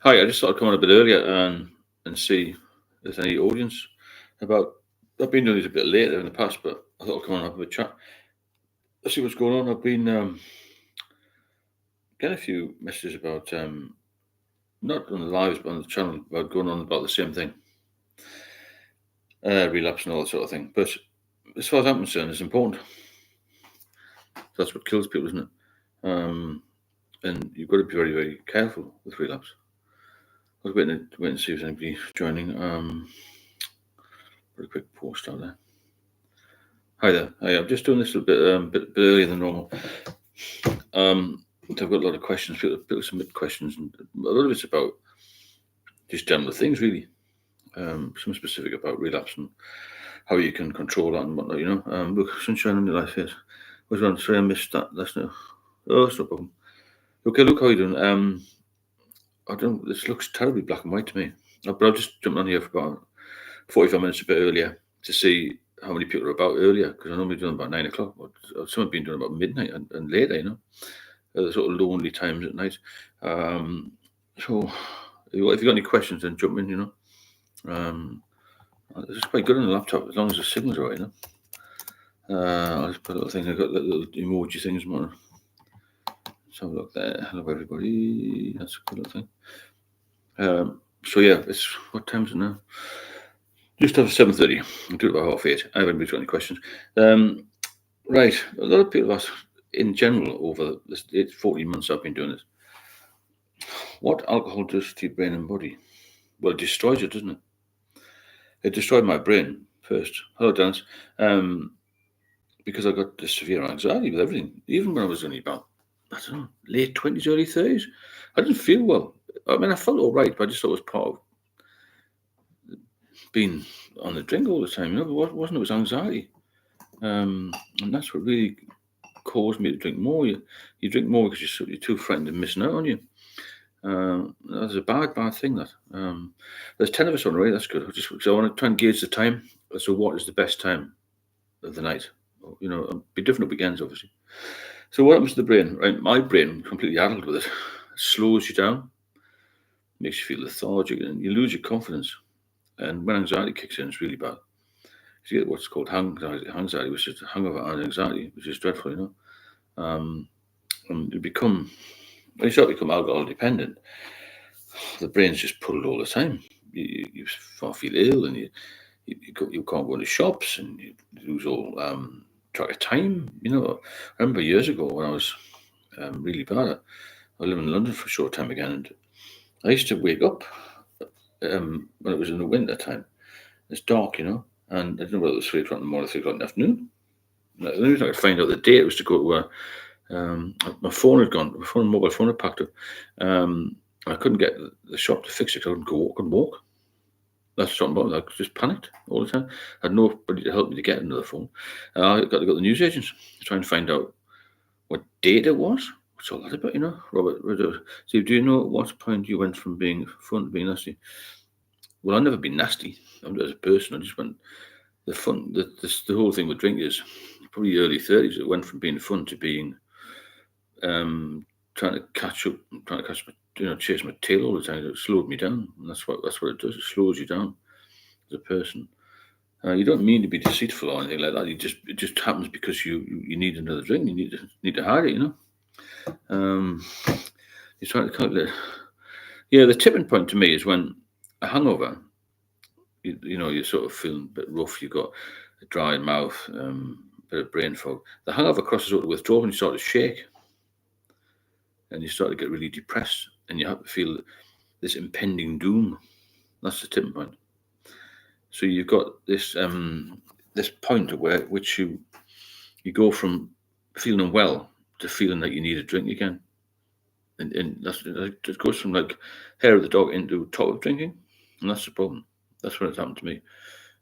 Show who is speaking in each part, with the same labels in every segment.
Speaker 1: Hi, I just thought I'd come on a bit earlier and see if there's any audience about. I've been doing these a bit later in the past, but I thought I'd come on and have a chat. Let's see what's going on. I've been getting a few messages about not on the lives but on the channel about going on about the same thing, relapse and all that sort of thing. But as far as I'm concerned, it's important. That's what kills people, isn't it? And you've got to be very, very careful with relapse. I was waiting to see if there's anybody joining. Put a quick post out there. Hi there. Hi, I'm just doing this a bit earlier than normal. I've got a lot of questions. People submit questions, and a lot of it's about just general things, really. Some specific about relapse and how you can control that and whatnot. Look, sunshine on your life. Yes. Was on. Sorry, I missed that. That's no. Oh, that's no problem. Okay, look how you doing. I don't. This looks terribly black and white to me. But I'll just jump on here for about 45 minutes a bit earlier to see how many people are about earlier, because I normally do them about 9 o'clock. But some have been doing about midnight and later, the sort of lonely times at night. So if you've got any questions, then jump in, It's quite good on the laptop as long as the signal's right, I'll just put a little thing. I've got little emoji things, man. Let's have a look there. Hello, everybody. That's a good little thing. So yeah, it's what time is it now? Just after 7:30. I'll do it about 8:30. I haven't got any questions. Right, a lot of people have asked, in general, over this 14 months I've been doing this, what alcohol does to your brain and body? Well, it destroys it, doesn't it? It destroyed my brain first. Hello, Dennis. Because I got this severe anxiety with everything. Even when I was only about, I don't know, late 20s, early 30s, I didn't feel well. I mean, I felt all right, but I just thought it was part of being on the drink all the time. It wasn't. It was anxiety. And that's what really caused me to drink more. You drink more because you're too frightened of missing out on you. That's a bad thing. That there's 10 of us on the way. That's good. I want to try and gauge the time. So what is the best time of the night? Be different at weekends, obviously. So what happens to the brain? Right, my brain, completely addled with it, slows you down, makes you feel lethargic, and you lose your confidence. And when anxiety kicks in, it's really bad. You get what's called anxiety, which is hangover and anxiety, which is dreadful, and when you start to become alcohol dependent, the brain's just pulled all the time. You feel ill, and you can't go into shops, and you lose all track of time. I remember years ago when I was really bad. I lived in London for a short time again, and I used to wake up when it was in the winter time. It's dark, and I didn't know whether it was 3 o'clock in the morning, 3 o'clock in the afternoon. The only reason I could find out the date was to go to my phone had gone. My mobile phone had packed up. I couldn't get the shop to fix it. I couldn't walk. That's something about it. I just panicked all the time. I had nobody to help me to get another phone. I got to go to the newsagents to try and find out what date it was. What's all that about, Robert? Steve, do you know at what point you went from being fun to being nasty? Well, I've never been nasty as a person. I just went the fun. The whole thing with drink is probably early 30s. It went from being fun to being trying to catch up, chase my tail all the time. It slowed me down, and that's what it does. It slows you down as a person. You don't mean to be deceitful or anything like that. It just happens because you need another drink. You need to hide it. You're trying to calculate. Yeah, the tipping point to me is when a hangover. You're sort of feeling a bit rough. You've got a dry mouth, a bit of brain fog. The hangover crosses over to withdrawal, and you start to shake, and you start to get really depressed, and you have to feel this impending doom. That's the tipping point. So you've got this this point at which you go from feeling unwell to feeling that you need a drink again, and it goes from like hair of the dog into top of drinking, and that's the problem. That's what it's happened to me.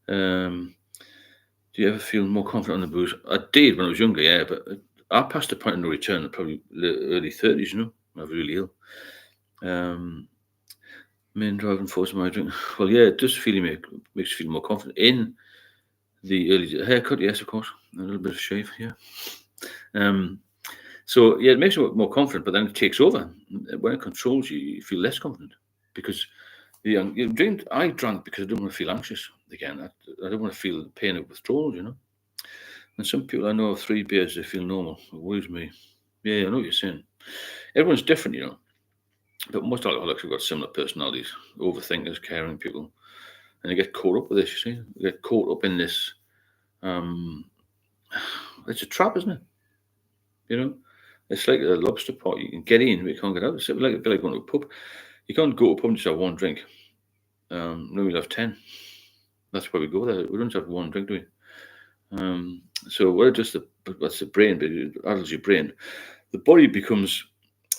Speaker 1: Do you ever feel more confident on the booze? I did when I was younger, yeah, but I passed the point of no return at probably early 30s, I was really ill. Main driving force of my drink. Well, yeah, it does makes you feel more confident. In the early haircut, yes, of course. A little bit of shave, yeah. So, yeah, it makes you more confident, but then it takes over. When it controls you, you feel less confident. because you drink. I drank because I didn't want to feel anxious again. I don't want to feel the pain of withdrawal, you know. And some people I know have 3 beers, they feel normal. It worries me. Yeah, I know what you're saying. Everyone's different, you know. But most alcoholics have got similar personalities, overthinkers, caring people, and they get caught up with this. You see, they get caught up in this. Um, it's a trap, isn't it? You know, it's like a lobster pot. You can get in, but you can't get out. It's like a bit like going to a pub. You can't go to a pub and just have one drink. No, we'll have 10. That's why we go there. We don't just have one drink, do we? So what it does, that's the brain, but it adults your brain. The body becomes.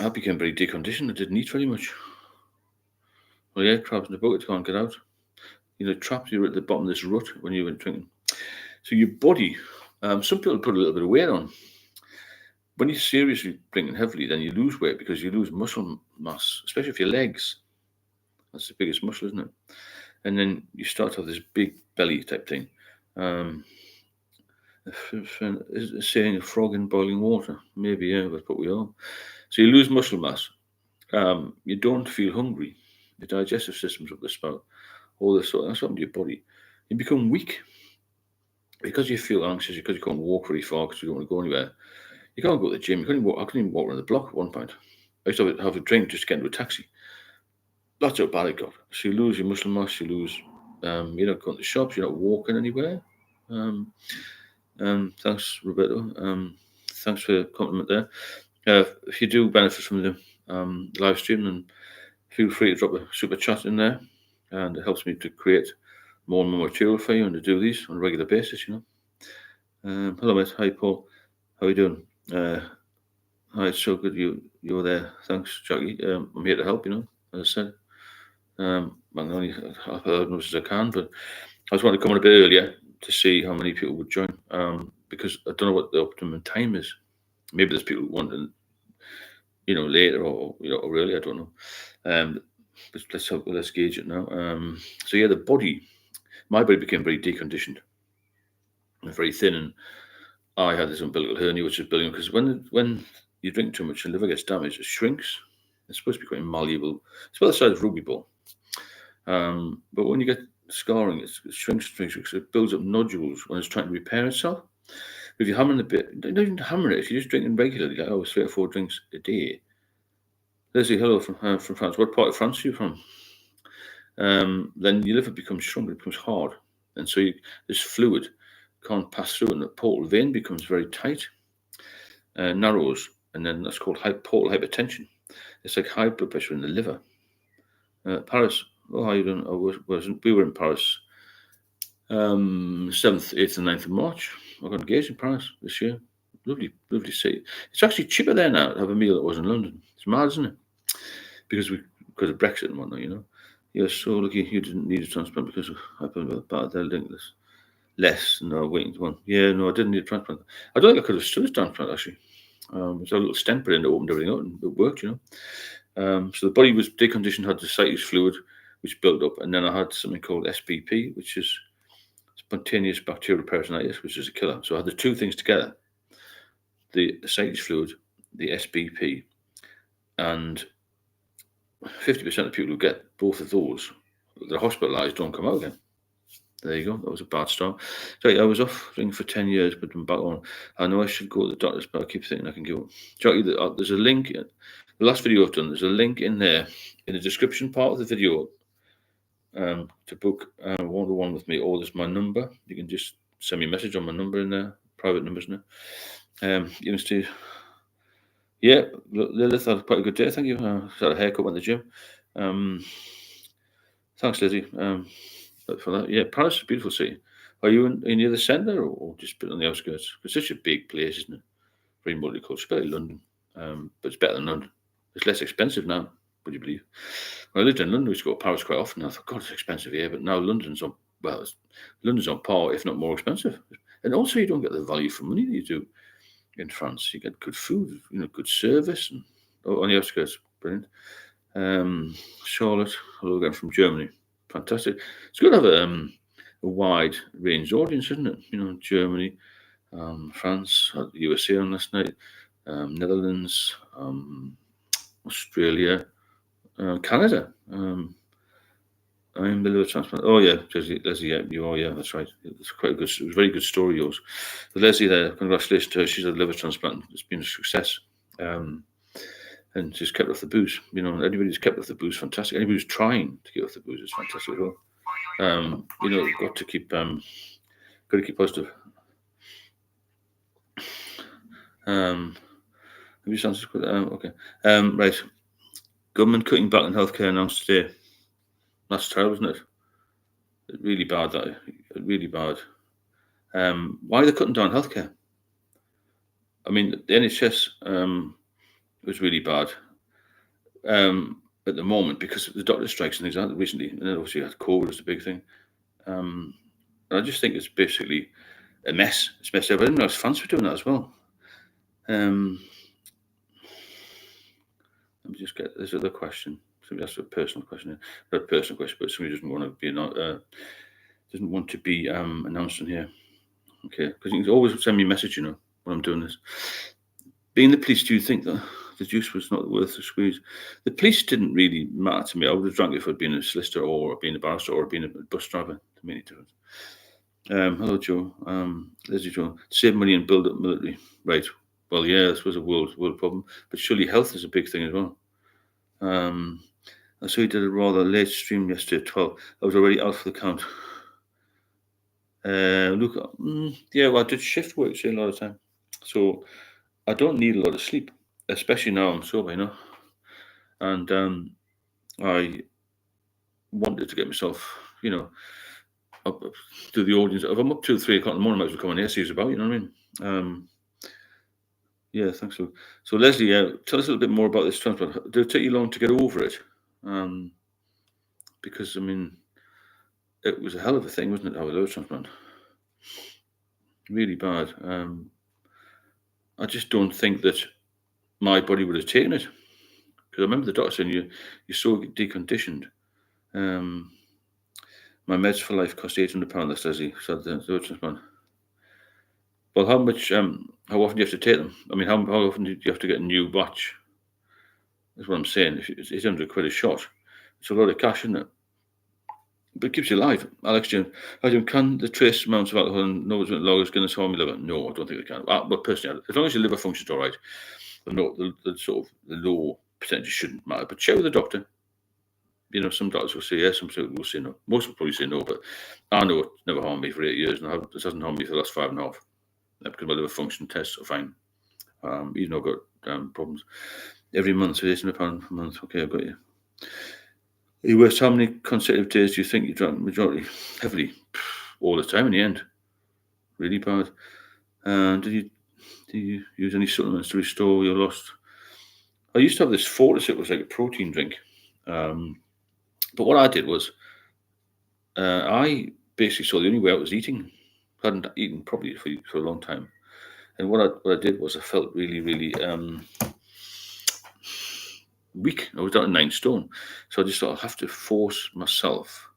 Speaker 1: I became very deconditioned. I didn't eat very much. Well, yeah, crabs in the bucket can't get out. You know, trapped. You're at the bottom of this rut when you were drinking. So your body. Some people put a little bit of weight on. When you're seriously drinking heavily, then you lose weight because you lose muscle mass, especially for your legs. That's the biggest muscle, isn't it? And then you start to have this big belly type thing. Saying a frog in boiling water. Maybe, yeah, that's what we are. So you lose muscle mass. You don't feel hungry. Your digestive system's up the spout. All this sort of, that's happened to your body. You become weak because you feel anxious, because you can't walk very far, because you don't want to go anywhere. You can't go to the gym. I couldn't even walk around the block at one point. I used to have a drink just to get into a taxi. That's how bad it got. So you lose your muscle mass, you lose, you're not going to the shops, you're not walking anywhere. Thanks, Roberto. Thanks for the compliment there. If you do benefit from the live stream, then feel free to drop a super chat in there, and it helps me to create more and more material for you and to do these on a regular basis, you know. Hello, mate. Hi, Paul. How are you doing? Hi, it's so good you're there. Thanks, Jackie. I'm here to help, you know, as I said. I can only help as much as I can, but I just wanted to come on a bit earlier to see how many people would join, because I don't know what the optimum time is. Maybe there's people who want to, you know, later or you know, or early. I don't know. But let's gauge it now. So yeah, my body became very deconditioned and very thin, and I had this umbilical hernia, which is brilliant because when you drink too much, the liver gets damaged, it shrinks. It's supposed to be quite malleable. It's about the size of a rugby ball. But when you get scarring, it shrinks, it builds up nodules when it's trying to repair itself. If you're hammering a bit, don't even hammer it. If you're just drinking regularly, like 3 or 4 drinks a day. Leslie, hello from France. What part of France are you from? Then your liver becomes shrunk, it becomes hard, and so this fluid can't pass through, and the portal vein becomes very tight, narrows, and then that's called portal hypertension. It's like high blood pressure in the liver. Paris, oh, how you doing? We were in Paris 7th, 8th, and 9th of March. I got engaged in Paris this year. Lovely, lovely city. It's actually cheaper there now to have a meal that was in London. It's mad, isn't it? Because of Brexit and whatnot, you know. You're so lucky you didn't need a transplant because of happened with bad linkless. Less no waiting one. Yeah, no, I didn't need a transplant. I don't think I could have stood a transplant actually. There's a little stent put in that opened everything up and it worked, you know. So the body was deconditioned, had the ascites fluid which built up, and then I had something called SBP, which is spontaneous bacterial peritonitis, which is a killer. So I had the two things together: the ascites fluid, the SBP, and 50% of people who get both of those, they're hospitalised, don't come out again. There you go. That was a bad start. So I was off drinking for 10 years, but I'm back on. I know I should go to the doctors, but I keep thinking I can give up. Jackie, there's a link. The last video I've done, there's a link in there in the description part of the video to book one-to-one with me, or there's my number. You can just send me a message on my number in there, private numbers in there. You can see. Yeah, Lilith had quite a good day. Thank you. Had a haircut, went to the gym. Thanks, Lizzie, for that. Yeah, Paris is a beautiful city. Are you in near the centre or just a bit on the outskirts? It's such a big place, isn't it? Very multicultural. It's better than London, but it's better than London. It's less expensive now, would you believe? When I lived in London, we used to go to Paris quite often. I thought, God, it's expensive here. But now London's on par, if not more expensive. And also, you don't get the value for money that you do in France. You get good food, you know, good service, and on the outskirts, brilliant. Charlotte, hello again from Germany. Fantastic. It's good to have a wide range audience, isn't it? You know, Germany, France, USA on last night, Netherlands, Australia, Canada. I'm the liver transplant. Oh yeah, Leslie, yeah, you are. Yeah, that's right. It's quite a good. It was a very good story yours. But Leslie, there, congratulations to her. She's had a liver transplant. It's been a success. And she's kept off the booze. Anybody who's kept off the booze, fantastic. Anybody who's trying to get off the booze is fantastic as well. Got to keep positive. Have you answered? Okay. Right. Government cutting back on healthcare announced today. That's terrible, isn't it? Really bad. That really bad. Why are they cutting down healthcare? I mean, the NHS was really bad at the moment because of the doctor strikes and things like that recently. And then obviously you had COVID was a big thing. I just think it's basically a mess. It's messed up. I didn't know France were doing that as well. Let me just get this other question. Somebody asked a personal question. Not a personal question, but somebody doesn't want to be announced in here. Okay, because you can always send me a message, when I'm doing this. Being the police, do you think that the juice was not worth the squeeze? The police didn't really matter to me. I would have drank it if I'd been a solicitor or been a barrister or been a bus driver. To make any difference. Hello, Joe. Leslie Joe. Save money and build up military. Right. Well, yeah, this was a world problem, but surely health is a big thing as well. I saw you did a rather late stream yesterday at 12. I was already out for the count. Look, yeah, well, I did shift work a lot of time, so I don't need a lot of sleep, especially now I'm sober, and I wanted to get myself, up to the audience. If I'm up till 3 o'clock in the morning, I might as well come on here, see who's about, you know what I mean? Yeah, thanks. So Leslie, tell us a little bit more about this transplant. Did it take you long to get over it? Because, I mean, it was a hell of a thing, wasn't it, to have a liver transplant? Really bad. I just don't think that my body would have taken it. Because I remember the doctor saying, you're so deconditioned. My meds for life cost £800, that's Leslie, said the liver transplant. Well, how often do you have to take them? I mean, how often do you have to get a new batch? That's what I'm saying. If it's £800 a shot, it's a lot of cash, isn't it? But it keeps you alive. Alex Jones, can the trace amounts of alcohol and loggers going to harm your liver? No, I don't think they can. But personally, as long as your liver functions all right, the sort of the low percentage shouldn't matter. But check with the doctor. Some doctors will say yes, some will say no. Most will probably say no, but I know it's never harmed me for 8 years, and it hasn't harmed me for the last 5.5. Because my liver function tests are fine. Even though I've got problems. Every month, so £800 per month. Okay, I've got you. You worst, how many consecutive days do you think you drank majority? Heavily. All the time in the end. Really bad. Did you use any supplements to restore your lost? I used to have this Fortis, it was like a protein drink. But what I did was, I basically saw the only way out was eating. I hadn't eaten properly for a long time. And what I did was I felt really, really weak. I was down to 9 stone. So I just thought I have to force myself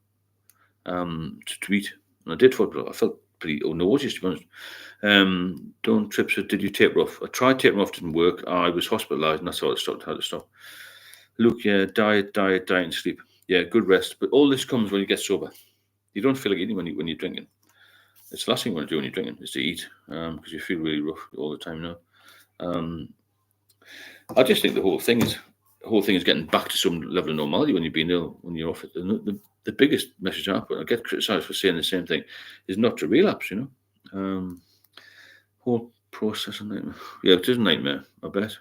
Speaker 1: to eat. And I did I felt pretty nauseous, to be honest. Don't trip, so did you taper off? I tried tapering off, didn't work. I was hospitalised and that's how I had to stop. Look, yeah, diet and sleep. Yeah, good rest. But all this comes when you get sober. You don't feel like eating when you're drinking. It's the last thing you want to do when you're drinking is to eat because you feel really rough all the time I just think the whole thing is getting back to some level of normality when you've been ill, when you're off it. The biggest message I put, I get criticised for saying the same thing, is not to relapse, Whole process, a nightmare. Yeah, it is a nightmare, I bet.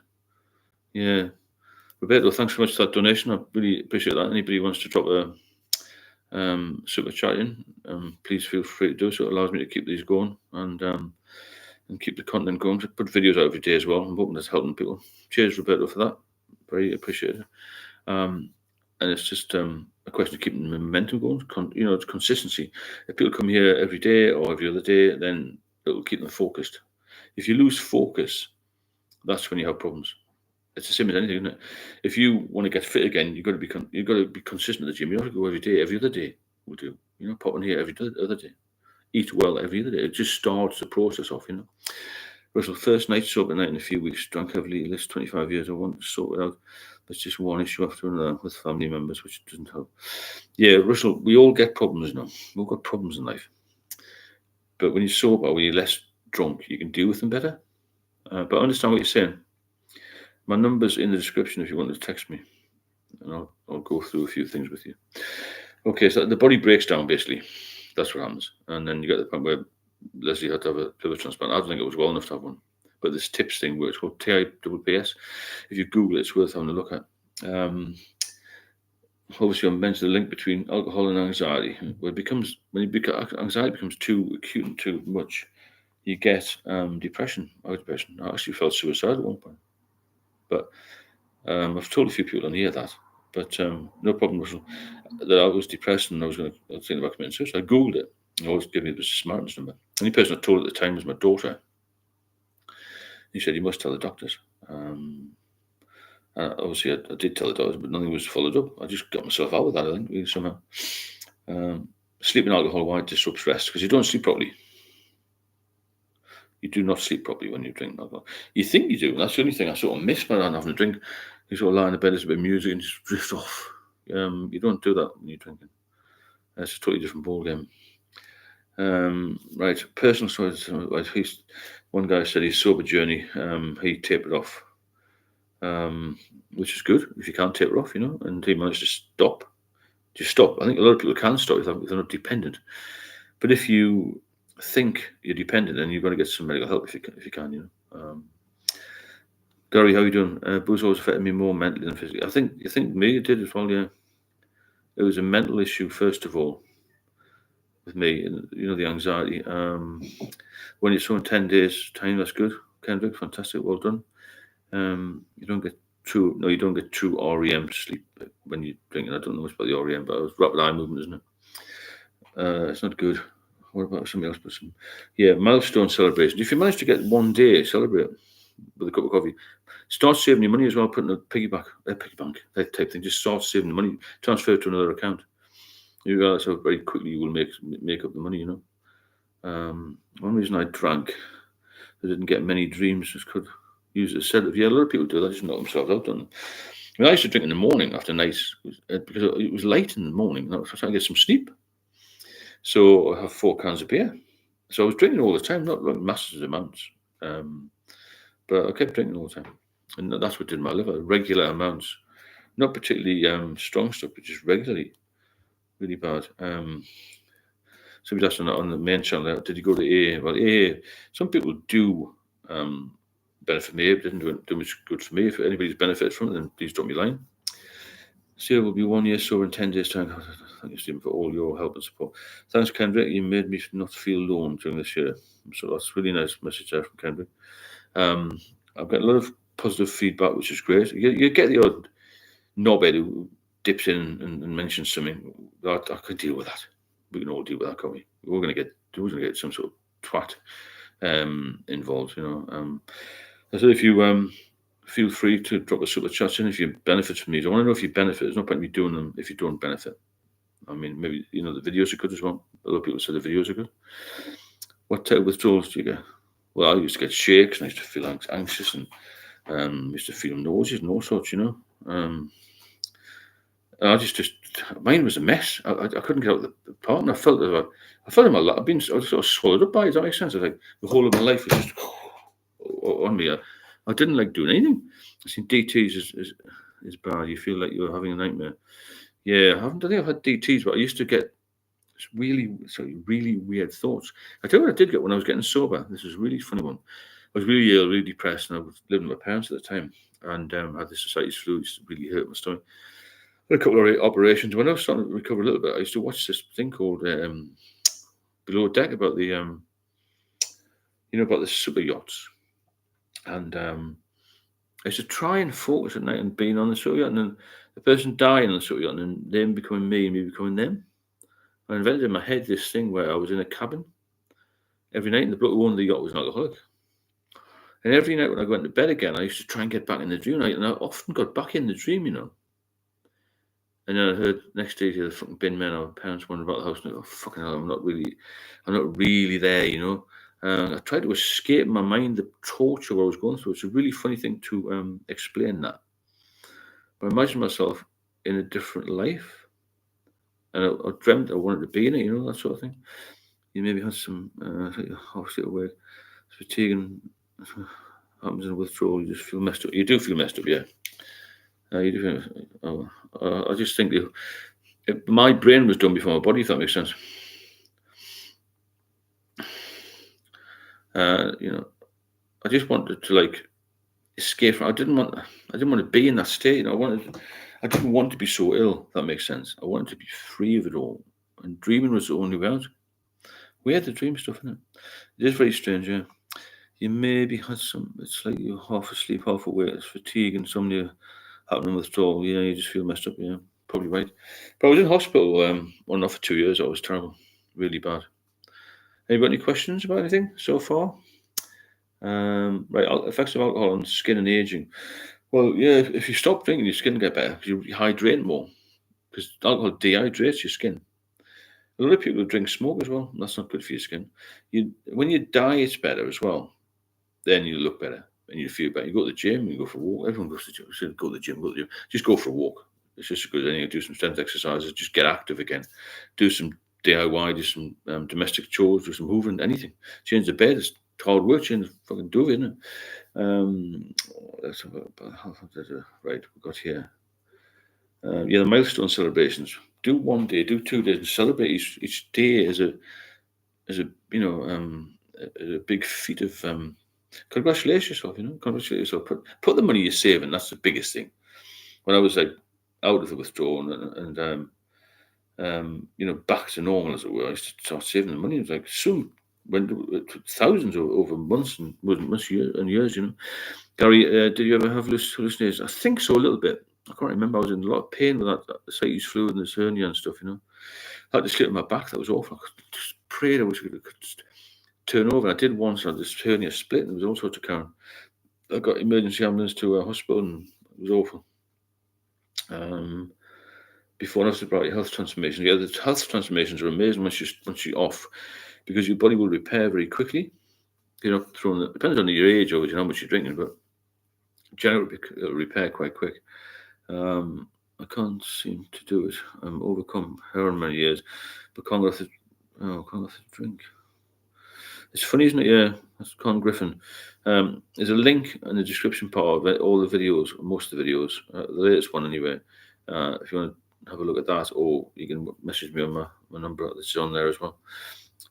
Speaker 1: Yeah. Roberto, thanks so much for that donation. I really appreciate that. Anybody who wants to drop a super chat in, please feel free to do so. It allows me to keep these going and keep the content going. I put videos out every day as well. I'm hoping that's helping people. Cheers, Roberto, for that. Very appreciated. And it's just a question of keeping the momentum going. It's consistency. If people come here every day or every other day, then it will keep them focused. If you lose focus, that's when you have problems. It's the same as anything, isn't it? If you want to get fit again, you've got to be consistent at the gym. You don't have to go every day. Every other day will do. Pop in here every other day. Eat well every other day. It just starts the process off, Russell, first night sober night in a few weeks. Drank heavily. List 25 years. I want to sort it out. It's just one issue after another with family members, which doesn't help. Yeah, Russell, we all get problems now. We've all got problems in life. But when you're sober, when you're less drunk, you can deal with them better. But I understand what you're saying. My number's in the description if you want to text me, and I'll go through a few things with you. Okay, so the body breaks down, basically. That's what happens. And then you get to the point where Leslie had to have a liver transplant. I don't think it was well enough to have one. But this TIPS thing, where it's called TIPS, if you Google it, it's worth having a look at. Obviously, I mentioned the link between alcohol and anxiety. When anxiety becomes too acute and too much, you get depression. I actually felt suicidal at one point. But I've told a few people on here that. But no problem, Russell. That I was depressed and I was thinking about committing suicide. I Googled it. I always give me the smartness number. The only person I told at the time was my daughter. He said, "You must tell the doctors." Obviously, I did tell the doctors, but nothing was followed up. I just got myself out of that, I think, really, somehow. Sleeping alcohol, why it disrupts rest? Because you don't sleep properly. You do not sleep properly when you drink alcohol. You think you do. That's the only thing I sort of miss when I'm having a drink. You sort of lie in the bed, there's a bit of music, and just drift off. You don't do that when you're drinking. That's a totally different ballgame. Right, personal stories. One guy said his sober journey, he tapered off, which is good if you can't taper off, and he managed to stop. Just stop. I think a lot of people can stop if they're not dependent. But if you think you're dependent, then you've got to get some medical help if you can. Gary, how are you doing? Booze always affected me more mentally than physically. You think me it did as well, yeah. It was a mental issue first of all with me, and the anxiety. When you're so in 10 days time, that's good. Kendrick, fantastic, well done. You don't get true REM sleep when you're drinking. I don't know much about the REM, but it's rapid eye movement, isn't it? It's not good. What about something else? Milestone celebration. If you manage to get one day, celebrate with a cup of coffee. Start saving your money as well, putting a piggy bank, that type thing. Just start saving the money, transfer it to another account. You realize how very quickly you will make up the money, One reason I drank, I didn't get many dreams, just could use it as sedative. Yeah, a lot of people do that, just knock themselves out on them. I used to drink in the morning after nights because it was late in the morning and I was trying to get some sleep. So I have 4 cans of beer. So I was drinking all the time, not like massive amounts. But I kept drinking all the time. And that's what did my liver, regular amounts. Not particularly strong stuff, but just regularly. Really bad. Somebody asked on the main channel, did you go to AA? Well, AA, some people do benefit from AA, but didn't do much good for me. If anybody's benefited from it, then please drop me a line. Sarah will be 1 year sober in 10 days' time. Thank you, Stephen, for all your help and support. Thanks, Kendrick. You made me not feel alone during this year. So that's a really nice message there from Kendrick. I've got a lot of positive feedback, which is great. You get the odd knobhead who dips in and mentions something. I could deal with that. We can all deal with that, can't we? We're going to get some sort of twat involved, I said, if you feel free to drop a super chat in if you benefit from these. I want to know if you benefit. There's no point in me doing them if you don't benefit. I mean, maybe, the videos are good as well. A lot of people say the videos are good. What type of withdrawals do you get? Well, I used to get shakes and I used to feel anxious and used to feel nauseous and all sorts, I just mine was a mess. I couldn't get out of the part, and I felt in my life. I was sort of swallowed up by it. Does that make sense? Like the whole of my life was just on me. I didn't like doing anything. I think DTs is bad. You feel like you're having a nightmare. Yeah, I think I've had DTs, but I used to get really weird thoughts. I tell you what I did get when I was getting sober. This is a really funny one. I was really ill, really depressed, and I was living with my parents at the time, and I had the society's flu. It really hurt my stomach. I had a couple of operations. When I was starting to recover a little bit, I used to watch this thing called Below Deck about the about the super yachts, and I used to try and focus at night on being on the super yacht, and then the person dying on the super yacht, and then them becoming me and me becoming them. I invented in my head this thing where I was in a cabin every night, and the bloke who owned the yacht was an alcoholic. And every night when I went to bed again, I used to try and get back in the dream, and I often got back in the dream, And then I heard next day the fucking bin men, our parents wondering about the house, and I go, fucking hell, I'm not really there, I tried to escape in my mind the torture I was going through. It's a really funny thing to explain that. I imagined myself in a different life, and I dreamt I wanted to be in it, that sort of thing. You maybe had some half-sleep awake, fatigue, and happens in a withdrawal. You just feel messed up. You do feel messed up, yeah. You do. I just think my brain was done before my body, if that makes sense. I just wanted to escape from. I didn't want to be in that state. I didn't want to be so ill. If that makes sense. I wanted to be free of it all, and dreaming was the only way out. We had to dream stuff in it. It is very strange, yeah. You maybe had some. It's like you're half asleep, half awake. It's fatigue, insomnia, happening withdrawal. Yeah, you just feel messed up. Yeah, probably right. But I was in hospital on and off for 2 years. That was terrible, really bad. Anybody got any questions about anything so far? Right, effects of alcohol on skin and aging. Well, yeah, if you stop drinking, your skin get better because you hydrate more. Because alcohol dehydrates your skin. A lot of people drink smoke as well. And that's not good for your skin. When your diet's better as well, then you look better and you feel better. You go to the gym, you go for a walk. Everyone goes to the gym. So go to the gym, go to the gym. Just go for a walk. It's just as good as anything. Do some strength exercises. Just get active again. Do some DIY. Do some domestic chores. Do some hoovering. Anything. Change the bed. It's hard work. Change the fucking do it, isn't it? Right, we got here. The milestone celebrations. Do one day, do 2 days, and celebrate each day as a big feat of congratulate yourself. Congratulate yourself. Put the money you're saving. That's the biggest thing. When I was out of the withdrawal and back to normal, as it were, I used to start saving the money. It was like soon. When thousands over months and years. Gary, did you ever have hallucinations? I think so, a little bit. I can't remember. I was in a lot of pain with that ascites fluid and this hernia and stuff. I had to sleep on my back. That was awful. I just prayed I could just turn over. I did once. I had this hernia split, and there was all sorts of carrying. I got emergency ambulance to a hospital, and it was awful. Before and after sobriety, health transformations. Yeah, the health transformations are amazing once you're off, because your body will repair very quickly. Depends on your age, obviously, how much you're drinking, but generally it'll repair quite quick. I can't seem to do it. I'm overcome heroin many years, but can't go to drink. It's funny, isn't it? Yeah, that's Con Griffin. There's a link in the description part of it, all the videos, most of the videos, the latest one anyway. If you want to have a look at that, or you can message me on my number that's on there as well.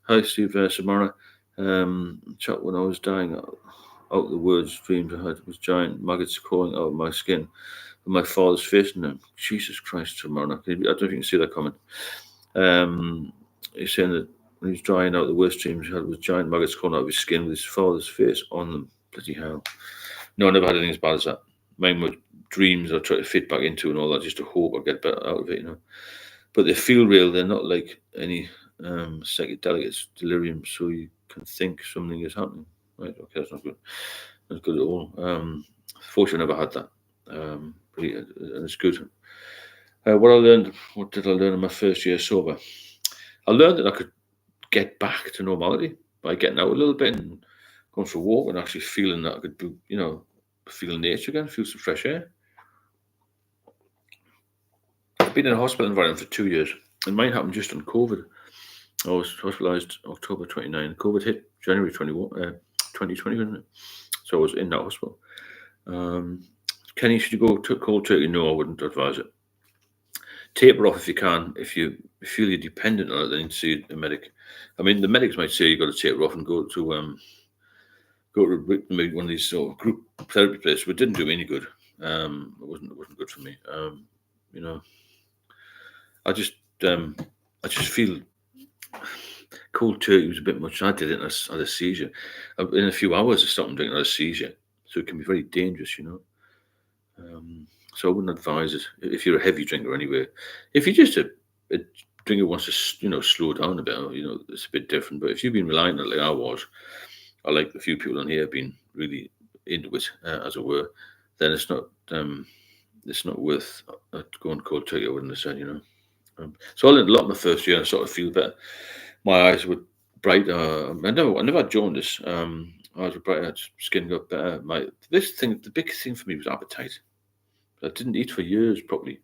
Speaker 1: Hi, Steve Samara. Chat when I was dying out the words, dreams I had was giant maggots crawling out of my skin with my father's face in them. Jesus Christ, Samara. I don't know if you can see that comment. He's saying that when he was drying out, the worst dreams he had was giant maggots crawling out of his skin with his father's face on them. Bloody hell. No, I never had anything as bad as that. Mine were dreams I try to fit back into and all that, just to hope I get better out of it, But they feel real. They're not like any psychedelic. It's delirium, so you can think something is happening. Right, okay, that's not good. Not good at all. Fortunately, I never had that. And it's good. What did I learn in my first year sober? I learned that I could get back to normality by getting out a little bit and going for a walk and actually feeling that I could do, feel nature again, feel some fresh air. I've been in a hospital environment for 2 years, and mine happened just on COVID. I was hospitalised October 29. COVID hit January 2020, wasn't it? So I was in that hospital. Kenny, should you go to cold turkey? No, I wouldn't advise it. Taper off if you can. If you feel you're dependent on it, then see a medic. I mean, the medics might say you've got to taper off and go to maybe one of these sort of group therapy places, but it didn't do me any good. It wasn't good for me. I just feel cold turkey was a bit much. I did it and I had a seizure. In a few hours, I stopped drinking, I had a seizure. So it can be very dangerous, So I wouldn't advise it if you're a heavy drinker anyway. If you're just a drinker wants to, slow down a bit, it's a bit different. But if you've been relying on it like I was, or like a few people on here have been really into it, as it were, then it's not worth going cold turkey, I wouldn't have said, So I learned a lot in my first year and I sort of feel better. My eyes were brighter. I never had jaundice. Eyes were brighter, skin got better. The big thing for me was appetite. I didn't eat for years properly.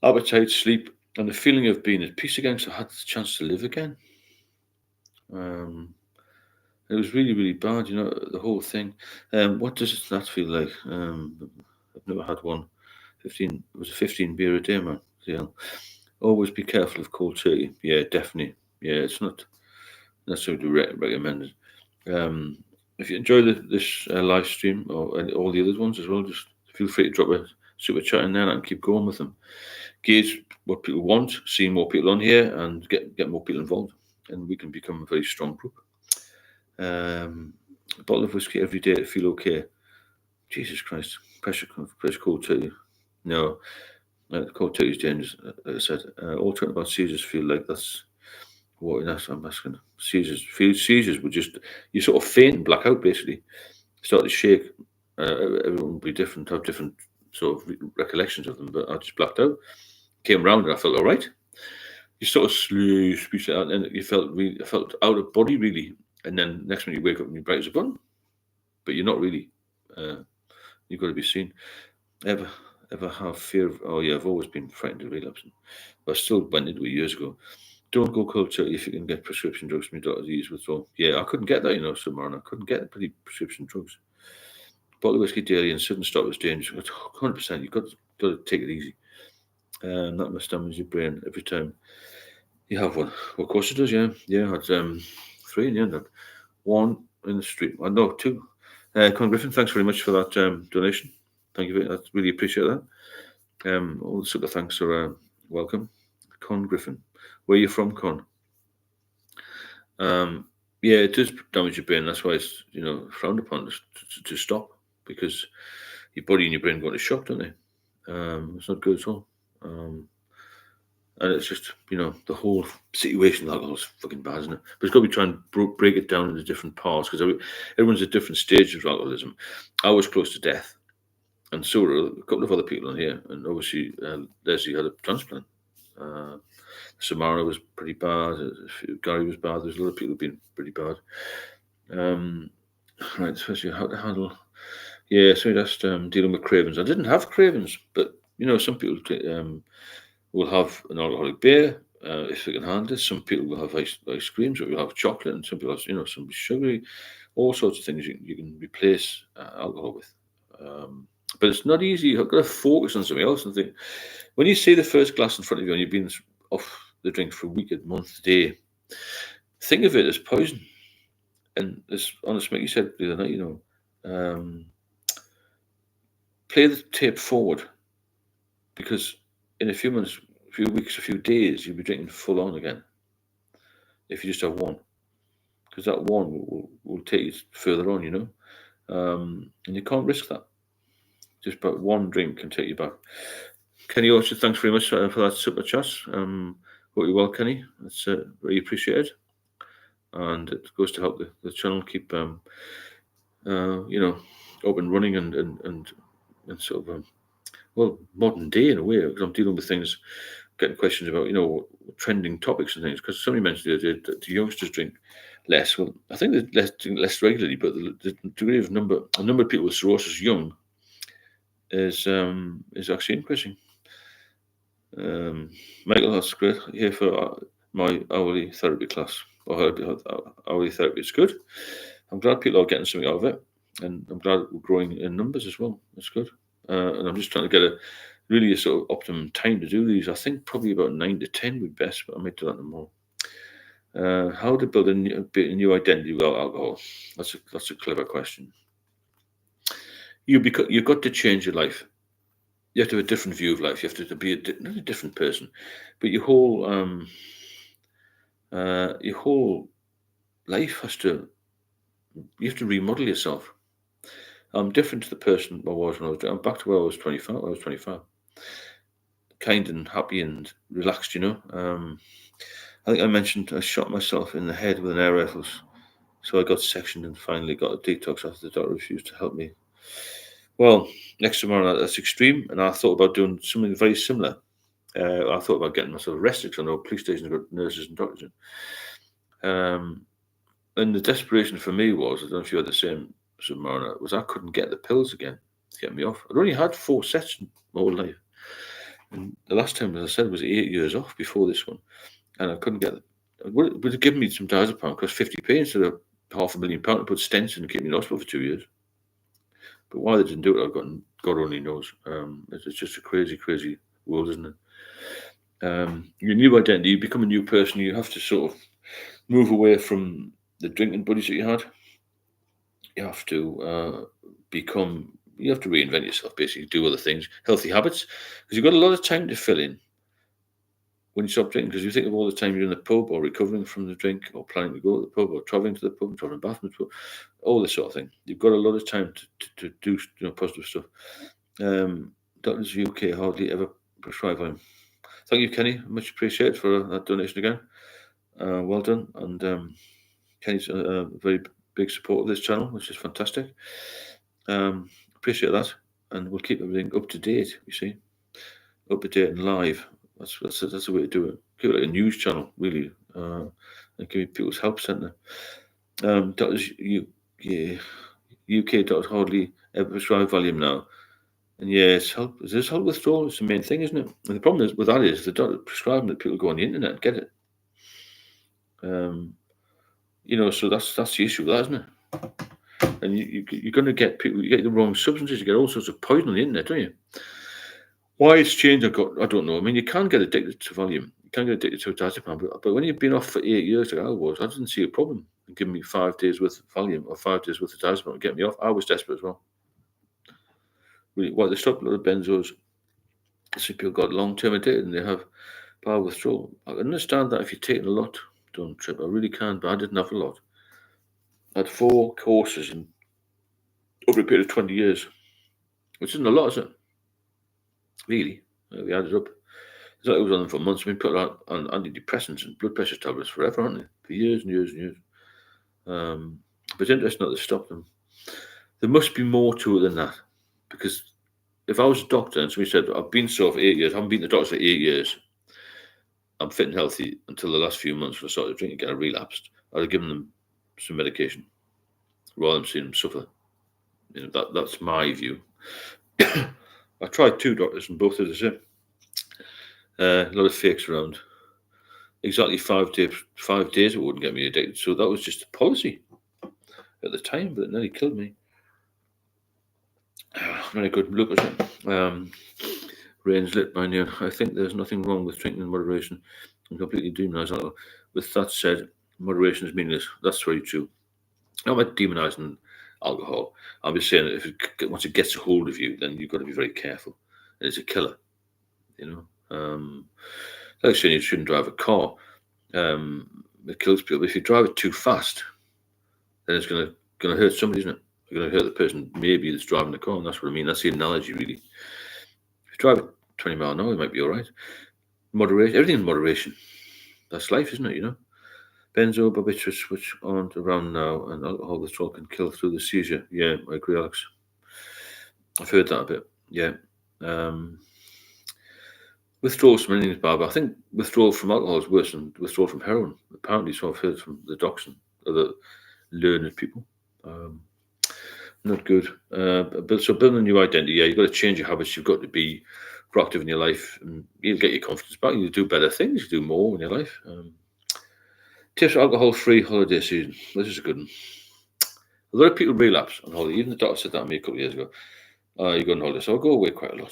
Speaker 1: Appetite, sleep, and the feeling of being at peace again, so I had the chance to live again. It was really, really bad, the whole thing. What does that feel like? I've never had one. It was a 15 beer a day, man. Yeah. Always be careful of cold turkey. Yeah, definitely. Yeah, it's not necessarily recommended. If you enjoy this live stream or all the other ones as well, just feel free to drop a super chat in there and keep going with them. Gauge what people want, see more people on here, and get more people involved, and we can become a very strong group. A bottle of whiskey every day to feel okay. Jesus Christ, pressure cold turkey. No, cold turkey is dangerous. Like I said, all talking about seizures feel like that's what I'm asking. Seizures would just, you sort of faint and black out basically. Start to shake. Everyone would be different, have different sort of recollections of them, but I just blacked out. Came round and I felt all right. You sort of slowly speech out, and you felt out of body really. And then next minute you wake up and you're bright as a button, but you're not really. You've got to be seen. Ever have fear of? Oh yeah, I've always been frightened of relapsing, but I still went into it years ago. Don't go cold turkey if you can get prescription drugs from your doctor's ease withdrawal. Yeah, I couldn't get that, Samara. I couldn't get the bloody prescription drugs. Bottle of whiskey daily and sudden stop was dangerous. 100%. You've got to take it easy. That must damage your brain every time you have one. Well, of course it does, yeah. Yeah, I had 3 in the end. One in the street. I know 2. Con Griffin, thanks very much for that donation. Thank you. I really appreciate that. All the super thanks are welcome. Con Griffin. Where are you from, Con? Yeah, it does damage your brain. That's why it's frowned upon to stop, because your body and your brain go into shock, don't they? It's not good at all. And it's just the whole situation with alcohol is fucking bad, isn't it? But it's got to be trying to break it down into different parts, because everyone's at different stages of alcoholism. I was close to death, and so were a couple of other people in here, and obviously Leslie had a transplant. Samara was pretty bad. Gary was bad. There's a lot of people who've been pretty bad. Right, especially how to handle. Yeah, so that's dealing with cravings. I didn't have cravings, but some people will have an alcoholic beer if they can handle it. Some people will have ice cream, some people have chocolate, and some people have some sugary, all sorts of things you can replace alcohol with. But it's not easy. You've got to focus on something else and think. When you see the first glass in front of you and you've been off the drink for a week, a month, a day, think of it as poison. And as honest Mickey said the other night, play the tape forward, because in a few months, a few weeks, a few days, you'll be drinking full on again. If you just have one, because that one will take you further on, and you can't risk that. Just about one drink can take you back. Kenny Orchard, thanks very much for that super chat. Hope you're well, Kenny. That's really appreciated, and it goes to help the channel keep up and running and sort of modern day in a way, because I'm dealing with things, getting questions about trending topics and things. Because somebody mentioned the other day that the youngsters drink less. Well, I think they drink less regularly, but the degree of number of people with cirrhosis young is actually increasing. Michael, that's great. Here for my hourly therapy class. Hourly therapy. It's good. I'm glad people are getting something out of it, and I'm glad we're growing in numbers as well. That's good. And I'm just trying to get a sort of optimum time to do these. I think probably about 9 to 10 would be best, but I might do that more. How to build a new identity without alcohol? That's a clever question. You've got to change your life. You have to have a different view of life. You have to be not a different person, but your whole life has to. You have to remodel yourself. I'm different to the person I was when I was. I'm back to where I was 25. I was 25, kind and happy and relaxed. I think I mentioned I shot myself in the head with an air rifle, so I got sectioned and finally got a detox after the doctor refused to help me. Well, next tomorrow, that's extreme, and I thought about doing something very similar. I thought about getting myself arrested, because I know police stations have got nurses and doctors in. And the desperation for me was, I don't know if you had the same, Marna, was I couldn't get the pills again. get me off. I'd only had 4 sets my whole life. And the last time, as I said, was 8 years off before this one. And I couldn't get it. It would have given me some diazepam, cost 50p instead of £500,000 to put stents in and keep me in hospital for 2 years. But why they didn't do it, God only knows. It's just a crazy, crazy world, isn't it? Your new identity, you become a new person. You have to sort of move away from the drinking buddies that you had. You have to you have to reinvent yourself, basically, do other things, healthy habits, because you've got a lot of time to fill in when you stop drinking, because you think of all the time you're in the pub or recovering from the drink or planning to go to the pub or travelling to the pub, travelling back from the pub, all this sort of thing. You've got a lot of time to do positive stuff. Doctors UK hardly ever prescribe Valium. Thank you, Kenny. Much appreciated for that donation again. Well done. And Kenny's a very big support of this channel, which is fantastic. Appreciate that. And we'll keep everything up to date, you see. Up to date and live. That's the way to do it. Keep it like a news channel, really. And give people's help centre. Doctors, UK doctors hardly ever prescribe Valium now. And yeah, it's help. There's help withdrawal. It's the main thing, isn't it? And the problem with that is the doctor prescribing it, people go on the internet and get it. So that's the issue with that, isn't it? And you're going to get people. You get the wrong substances. You get all sorts of poison on the internet, don't you? Why it's changed, I don't know. I mean, you can get addicted to Valium. You can get addicted to diazepam, but when you've been off for 8 years, like I was, I didn't see a problem in giving me 5 days worth of Valium or 5 days worth of diazepam to get me off. I was desperate as well. Really, they stopped a lot of benzos. So people got long-term addicted and they have bowel withdrawal. I can understand that if you're taking a lot, don't trip. I really can, but I didn't have a lot. I had 4 courses over a period of 20 years, which isn't a lot, is it? Really, we added up. It's like I was on them for months. We put on antidepressants and blood pressure tablets forever, aren't they? For years and years and years. But it's interesting not to stop them. There must be more to it than that. Because if I was a doctor and somebody said, I've been so for 8 years, I haven't been to the doctor for 8 years, I'm fit and healthy until the last few months when I started drinking again, I relapsed, I'd have given them some medication rather than seeing them suffer. That's my view. I tried 2 doctors and both did the same. A lot of fakes around. Exactly 5 days it wouldn't get me addicted. So that was just a policy at the time, but it nearly killed me. Very good. Look at it. Rain's lit by noon. I think there's nothing wrong with drinking in moderation. I'm completely demonised. With that said, moderation is meaningless. That's very true. I'm not demonising alcohol. I'm just saying that once it gets a hold of you, then you've got to be very careful. It's a killer, Like saying you shouldn't drive a car. It kills people. But if you drive it too fast, then it's going to hurt somebody, isn't it? You're going to hurt the person maybe that's driving the car, and that's what I mean. That's the analogy, really. If you drive at 20 miles an hour, it might be all right. Moderation, everything in moderation. That's life, isn't it? Benzo, barbiturates, which aren't around now, and alcohol withdrawal can kill through the seizure. Yeah, I agree, Alex. I've heard that a bit. Yeah. Withdrawal from anything is bad, but I think withdrawal from alcohol is worse than withdrawal from heroin. Apparently, so I've heard from the docs and other learned people. Not good. So building a new identity, you've got to change your habits. You've got to be proactive in your life, and you'll get your confidence back. You'll do better things. You do more in your life. Tips for alcohol-free holiday season. This is a good one. A lot of people relapse on holiday. Even the doctor said that to me a couple of years ago. You go on holiday, so I'll go away quite a lot.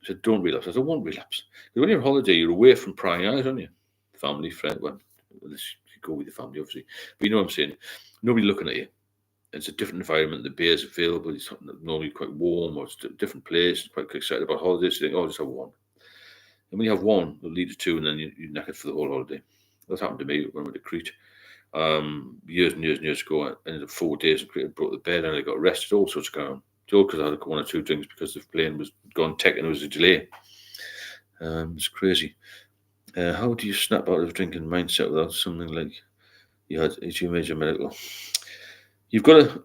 Speaker 1: I said, don't relapse. I said, I won't relapse. Because when you're on holiday, you're away from prying eyes, aren't you? Family, friend, you go with your family, obviously. But you know what I'm saying? Nobody looking at you. It's a different environment. The beer's available. It's normally quite warm, or it's a different place. Quite excited about holidays. You think, I'll just have one. And when you have one, it'll lead to 2, and then you're knackered for the whole holiday. That's happened to me when I went to Crete. Years and years and years ago, I ended up 4 days in Crete. I brought the bed and I got arrested, all sorts of going on. All because I had 1 or 2 drinks because the plane was gone tech and there was a delay. It's crazy. How do you snap out of drinking mindset without something like you had 2 major medical? You've got to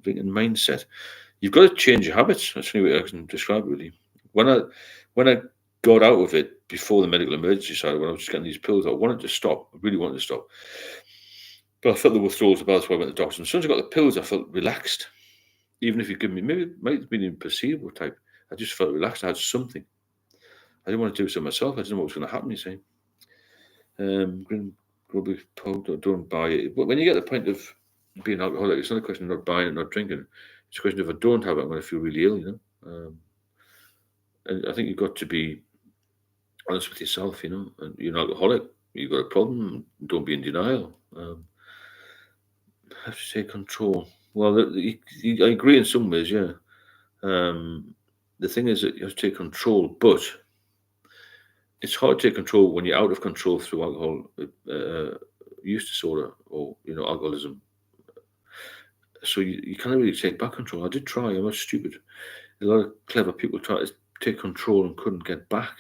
Speaker 1: drinking mindset. You've got to change your habits. That's the only way I can describe it, really. When I got out of it before the medical emergency started, when I was just getting these pills, I wanted to stop. I really wanted to stop. But I felt the withdrawals about, that's why I went to the doctor. And as soon as I got the pills, I felt relaxed. Even if you give me, maybe it might have been a placebo type. I just felt relaxed. I had something. I didn't want to do it myself. I didn't know what was going to happen, you see. Grubby don't buy it. But when you get to the point of being alcoholic, it's not a question of not buying it, not drinking. It's a question of if I don't have it, I'm going to feel really ill, And I think you've got to be honest with yourself, And you're an alcoholic. You've got a problem. Don't be in denial. Have to take control. Well, I agree in some ways, yeah. The thing is that you have to take control, but it's hard to take control when you're out of control through alcohol use disorder or alcoholism. So you can't really take back control. I did try. I'm not stupid. A lot of clever people try to take control and couldn't get back.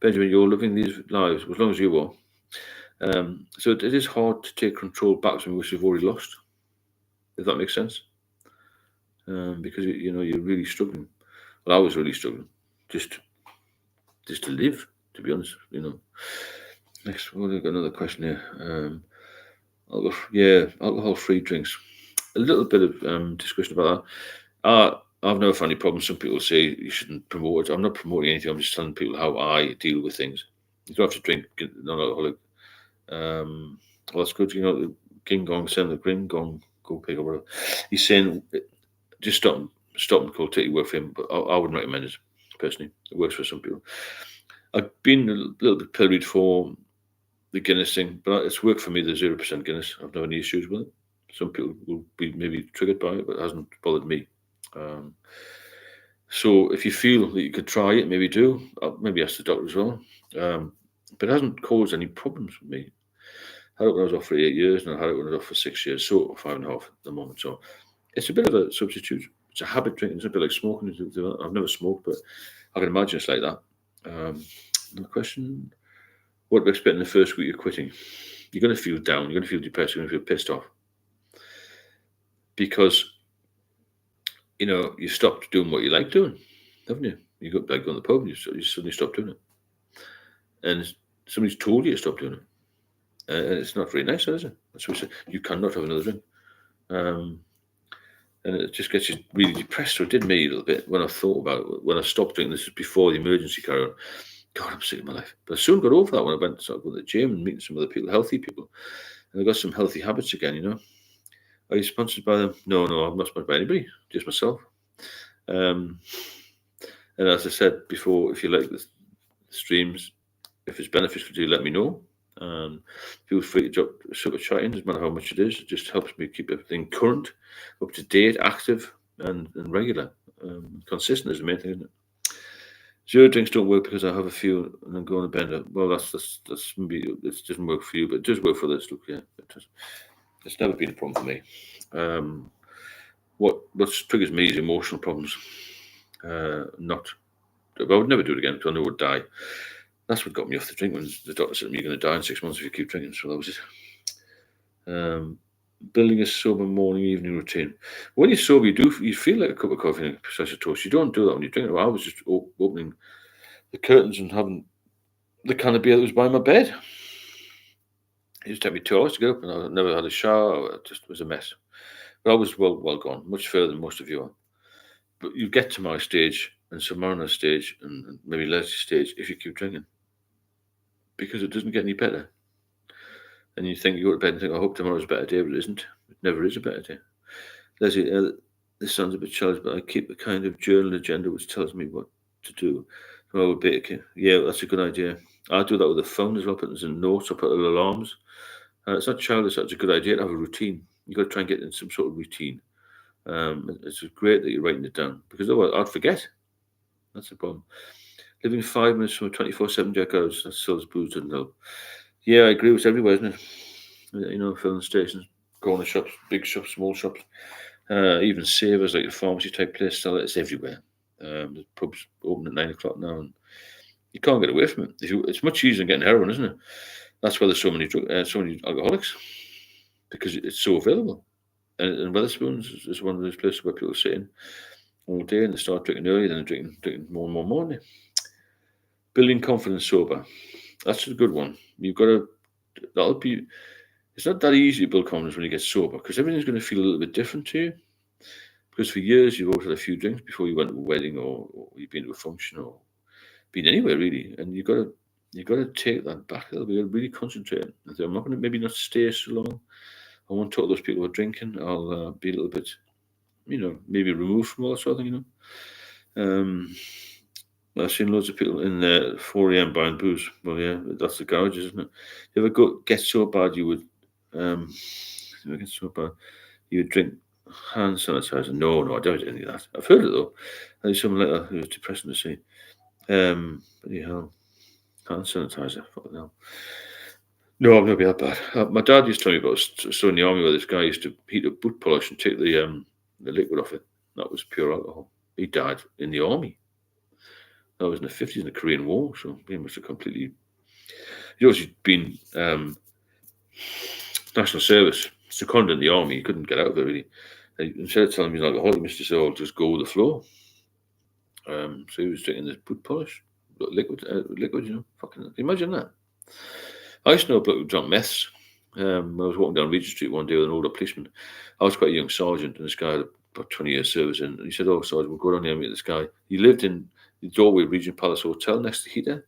Speaker 1: Benjamin, you're living these lives as long as you are. So it is hard to take control back from which you've already lost. If that makes sense. Because you're really struggling. Well, I was really struggling just to live. To be honest, Next, we've got another question here. Alcohol-free drinks. A little bit of discussion about that. I've never found any problems. Some people say you shouldn't promote it. I'm not promoting anything. I'm just telling people how I deal with things. You don't have to drink non-alcoholic. Well, that's good. The King Gong saying the Green Gong go pig or whatever. He's saying just stop and go take your word for him. But I wouldn't recommend it personally. It works for some people. I've been a little bit pilloried for the Guinness thing, but it's worked for me. The 0% Guinness. I've never had any issues with it. Some people will be maybe triggered by it, but it hasn't bothered me. So if you feel that you could try it, maybe do. Maybe ask the doctor as well. But it hasn't caused any problems with me. I had it when I was off for 8 years, and I had it when I was off for 6 years, so 5.5 at the moment. So it's a bit of a substitute. It's a habit drinking. It's a bit like smoking. I've never smoked, but I can imagine it's like that. Another question. What do you expect in the first week of quitting? You're going to feel down. You're going to feel depressed. You're going to feel pissed off. Because, you stopped doing what you like doing, haven't you? You go back on the pub and you suddenly stop doing it. And somebody's told you to stop doing it. And it's not very nice, is it? That's what we say. You cannot have another drink. And it just gets you really depressed. So it did me a little bit when I thought about it. When I stopped drinking, this is before the emergency carried on. God, I'm sick of my life. But I soon got over that when I went to the gym and meeting some other people, healthy people. And I got some healthy habits again, Are you sponsored by them? No, I'm not sponsored by anybody, just myself. And as I said before, if you like the streams, if it's beneficial to you, let me know. Feel free to drop a super chat in, doesn't matter how much it is. It just helps me keep everything current, up to date, active, and regular. Consistent is the main thing, isn't it? 0 drinks don't work because I have a few and then go on a bender. Well, that's maybe it doesn't work for you, but it does work for others. Look, yeah, it does. It's never been a problem for me. What triggers me is emotional problems. I would never do it again because I know I would die. That's what got me off the drink when the doctor said you're going to die in 6 months if you keep drinking. So that was it. Building a sober morning evening routine. When you're sober, you feel like a cup of coffee and a slice of toast. You don't do that when you're drinking. I was just opening the curtains and having the can of beer that was by my bed. It just took me 2 hours to get up, and I never had a shower. It just was a mess. But I was well gone, much further than most of you are. But you get to my stage and Samara's stage and maybe Leslie's stage if you keep drinking, because it doesn't get any better. And you think you go to bed and think, I hope tomorrow's a better day, but it isn't. It never is a better day. Leslie, this sounds a bit childish, but I keep a kind of journal agenda which tells me what to do. Yeah, that's a good idea. I do that with the phone as well, putting some notes, I put little alarms. It's not childish, that's a good idea to have a routine. You've got to try and get in some sort of routine. It's great that you're writing it down, because otherwise I'd forget. That's the problem. Living 5 minutes from a 24/7 Jack House that sells booze doesn't help. Yeah, I agree. It's everywhere, isn't it? Filling stations, corner shops, big shops, small shops, even savers like a pharmacy type place sell it. It's everywhere. The pubs open at 9 o'clock now, and you can't get away from it. It's much easier than getting heroin, isn't it? That's why there's so many alcoholics, because it's so available. And Wetherspoons is one of those places where people sit in all day and they start drinking early, then they're drinking more and more morning. Building confidence sober. That's a good one. It's not that easy to build confidence when you get sober, because everything's going to feel a little bit different to you. Because for years you've always had a few drinks before you went to a wedding or you've been to a function or been anywhere really, and you've got to take that back a little bit. You've got to really concentrate. And say, I'm not going to maybe not stay so long. I won't talk to those people who are drinking. I'll be a little bit, maybe removed from all that sort of thing. I've seen loads of people in there at 4 a.m. buying booze. Well, yeah, that's the garages, isn't it? You ever get so bad you would, drink hand sanitizer? No, I don't do any of that. I've heard it though. I think something like that. It was depressing to see. But yeah, hand sanitizer. Fuck no. No, I've never been that bad. My dad used to tell me about so in the army where this guy used to heat up boot polish and take the liquid off it. That was pure alcohol. He died in the army. That was in the 50s in the Korean War, so he must have completely. He'd obviously been national service, seconded in the army. He couldn't get out of it really. Instead of telling me like a alcoholic, he used to just go with the flow. So he was drinking this boot polish, liquid, fucking imagine that. I used to know a bloke who drank meths. I was walking down Regent Street one day with an older policeman. I was quite a young sergeant, and this guy had about 20 years service in. And he said, "Oh, Sergeant, we'll go down here and meet this guy." He lived in the doorway of Regent Palace Hotel next to heater.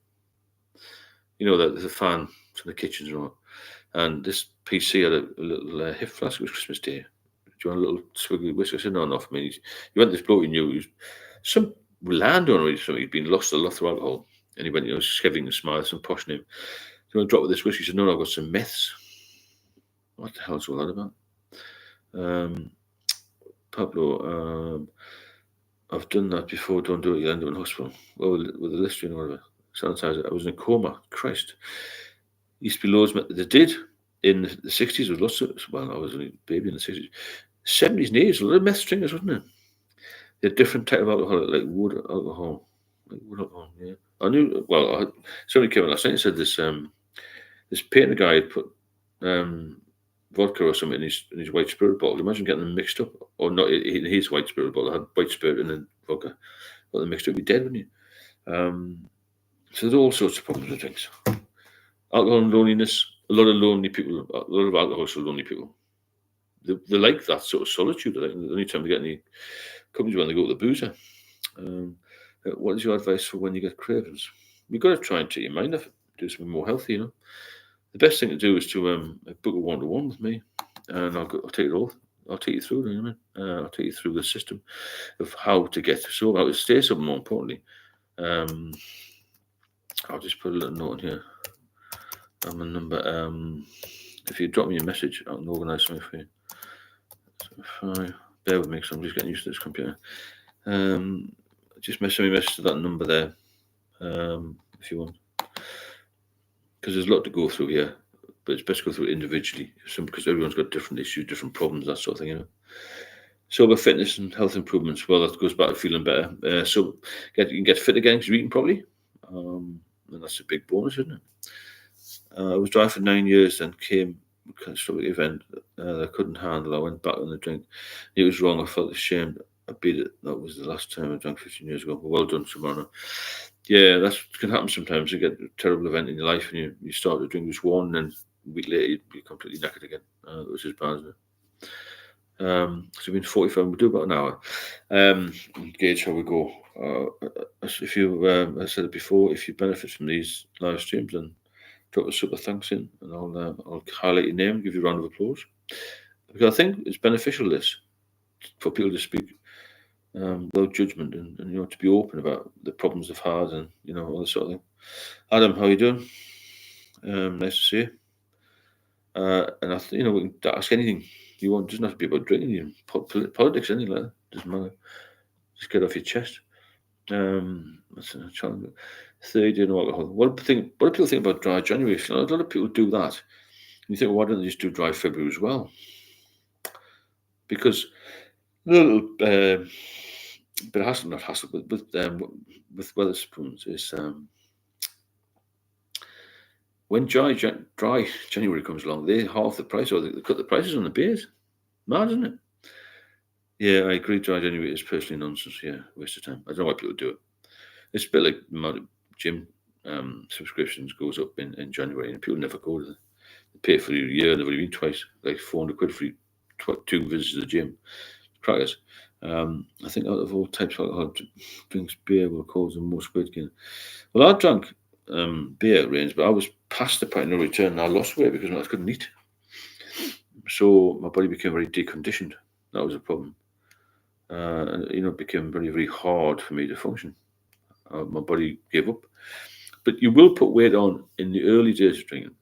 Speaker 1: There's a fan from the kitchens and all. And this PC had a little hip flask. It was Christmas Day. Do you want a little swiggly whiskey? I said, "No, not for me." He went to this bloke he knew. He was some landowner or something. He'd been lost a lot through alcohol. And he went, skiving and smiling, some posh name. "Do you want to drop with this whiskey?" He said, "No, I've got some meths." What the hell's all that about? Pablo, I've done that before. Don't do it. You'll end up in hospital. Well, with the Listerine or whatever. Sanitizer. I was in a coma. Christ. Used to be loads. They did in the 60s. There was lots of. Well, I was a baby in the 60s. 70s and 80s. A lot of meth drinkers, wasn't it? They had different type of alcohol, like wood alcohol. Yeah. I knew. Well, somebody came in last night and said this painter guy had put vodka or something in his white spirit bottle. Imagine getting them mixed up, or not in his white spirit bottle. Had white spirit and then vodka. Got them mixed up, you'd be dead, wouldn't you? So there's all sorts of problems with drinks. Alcohol and loneliness. A lot of lonely people. A lot of alcoholics are lonely people. They like that sort of solitude. I think the only time they get any companies when they go to the boozer. What is your advice for when you get cravings? You've got to try and take your mind off it. Do something more healthy, The best thing to do is to book a one-to-one with me, and I'll take it all. I'll take you through it. I'll take you through the system of how to get sober, how to stay sober. More importantly, I'll just put a little note in here. I'm a number. If you drop me a message, I can organise something for you. So, bear with me, because I'm just getting used to this computer. Just send me a message to that number there, if you want. Because there's a lot to go through here, but it's best to go through it individually, because everyone's got different issues, different problems, that sort of thing, Sober fitness and health improvements. Well, that goes back to feeling better. So you can get fit again because you're eating properly, and that's a big bonus, isn't it? I was driving for 9 years, then came a catastrophic event that I couldn't handle. I went back on the drink. It was wrong. I felt ashamed. I beat it. That was the last time I drank 15 years ago. Well done, Simona. Yeah, that can happen sometimes. You get a terrible event in your life and you start to drink just one, and then a week later you'd be completely knackered again. Which is bad, isn't it? So we've been 45. We'll do about an hour. Gauge how we go. If you, I said it before, if you benefit from these live streams, then drop a super thanks in, and I'll highlight your name, give you a round of applause. Because I think it's beneficial, this, for people to speak without judgment, and to be open about the problems they've had, and all this sort of thing. Adam, how you doing? Nice to see you. And I think we can ask anything you want. It doesn't have to be about drinking, politics, anything like that. Doesn't matter. Just get off your chest. That's a challenge. Third, alcohol. What do people think about dry January? A lot of people do that. And you think, well, why don't they just do dry February as well? Because little bit of hassle, not hassle, but with Wetherspoons is when dry January comes along, they halve the price, or they cut the prices on the beers. Mad, isn't it? Yeah, I agree. Dry January is personally nonsense. Yeah, waste of time. I don't know why people do it. It's a bit like the amount of gym subscriptions goes up in January, and people never go to them. They pay for a year, they've only been twice, like 400 quid for 2 visits to the gym. Crackers. I think out of all types of alcohol drinks, beer will cause the most weight gain. Well, I drank beer at range, but I was past the point of no return, and I lost weight because I couldn't eat. So my body became very deconditioned. That was a problem. And it became very, very hard for me to function. My body gave up. But you will put weight on in the early days of drinking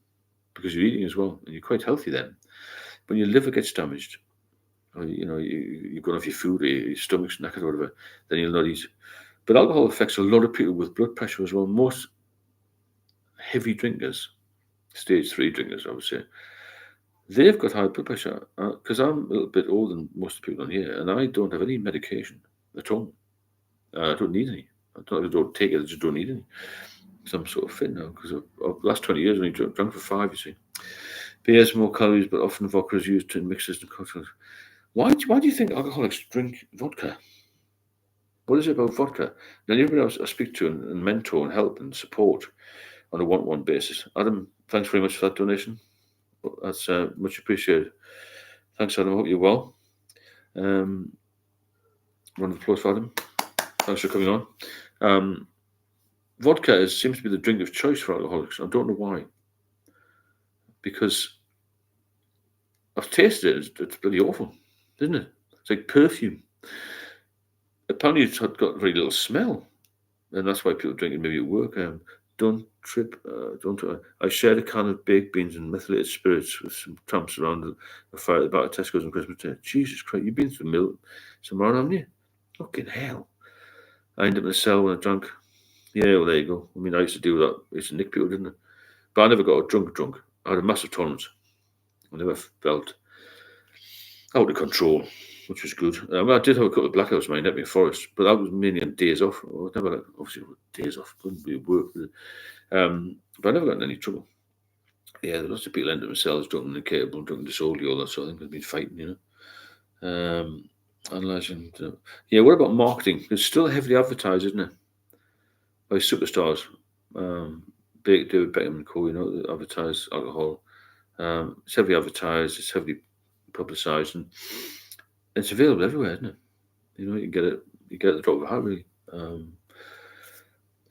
Speaker 1: because you're eating as well, and you're quite healthy then. When your liver gets damaged, or you've gone off your food, or your stomach's knackered, or whatever, then you'll not eat. But alcohol affects a lot of people with blood pressure as well. Most heavy drinkers, stage 3 drinkers, I would say, they've got high blood pressure. Because I'm a little bit older than most of the people on here, and I don't have any medication at all. I don't need any. I don't take it. I just don't need any. So I'm sort of fit now because of the last 20 years I only drunk for 5. You see, beer has more calories, but often vodka is used in mixes and cocktails. Why do you think alcoholics drink vodka? What is it about vodka? Now, everybody else I speak to and mentor and help and support on a one-to-one basis. Adam, thanks very much for that donation. That's much appreciated. Thanks, Adam. I hope you're well. Round of applause for Adam. Thanks for coming on. Vodka seems to be the drink of choice for alcoholics. I don't know why. Because I've tasted it. It's bloody awful, isn't it? It's like perfume. Apparently, it's got very little smell. And that's why people drink it maybe at work. Don't trip. I shared a can of baked beans and methylated spirits with some tramps around the fire at the back of Tesco's on Christmas Day. Jesus Christ, you've been through milk somewhere, haven't you? Fucking hell. I ended up in a cell when I drank. Yeah, well, there you go. I mean, I used to do that. I used to nick people, didn't I? But I never got drunk. I had a massive tolerance. I never felt out of control, which was good. I did have a couple of blackouts in my Epping Forest, but that was mainly on days off. I never, obviously, days off. Couldn't be work. But I never got in any trouble. Yeah, lots of people end up in cells drunk and incapable, drunk and disorderly, all that sort of thing. They've been fighting, Analysing. Yeah, what about marketing? It's still heavily advertised, isn't it? By superstars. David Beckham and co, that advertise alcohol. It's heavily advertised, it's heavily publicised, and it's available everywhere, isn't it? You can get it. You get the drop of a hat, really.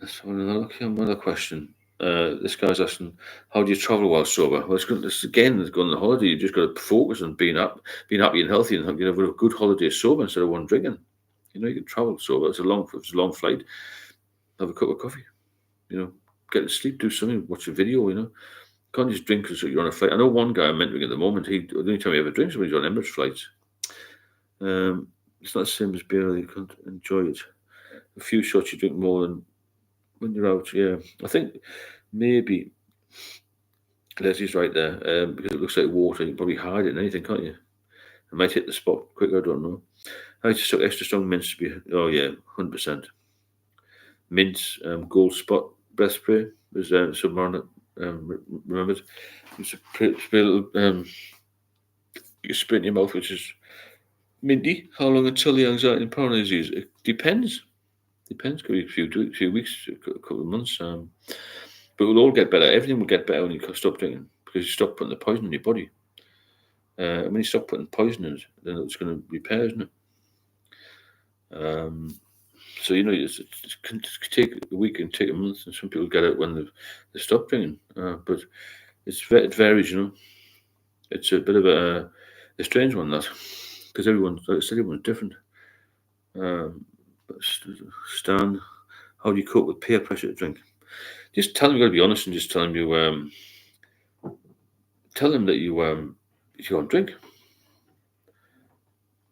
Speaker 1: Let's have another question. This guy's asking, how do you travel while sober? Well, it's going on the holiday. You've just got to focus on being happy and healthy, and have a good holiday sober instead of one drinking. You can travel sober. It's a long flight. Have a cup of coffee. Get to sleep, do something, watch a video. Can't just drink because you're on a flight. I know one guy I'm mentoring at the moment. The only time he ever drinks is when he's on Emirates flights. It's not the same as beer. You can't enjoy it. A few shots you drink more than when you're out. Yeah, I think maybe Leslie's right there because it looks like water. You can probably hide it in anything, can't you? It might hit the spot quicker. I don't know. I just took extra strong mints to be. Oh yeah, 100%. Mints, gold spot breath spray was Submariner. Remembered, it's a spray little. You spray in your mouth, which is minty. How long until the anxiety and paranoia disease? It depends. Could be a few weeks, a couple of months. But it will all get better. Everything will get better when you stop drinking because you stop putting the poison in your body. And when you stop putting poison in it, then it's going to repair, isn't it? So it can take a week and take a month, and some people get it when they stop drinking. But it varies, It's a bit of a strange one, that, because everyone's different. Stan, how do you cope with peer pressure to drink? Just tell them you got to be honest, and just tell them that you can't drink.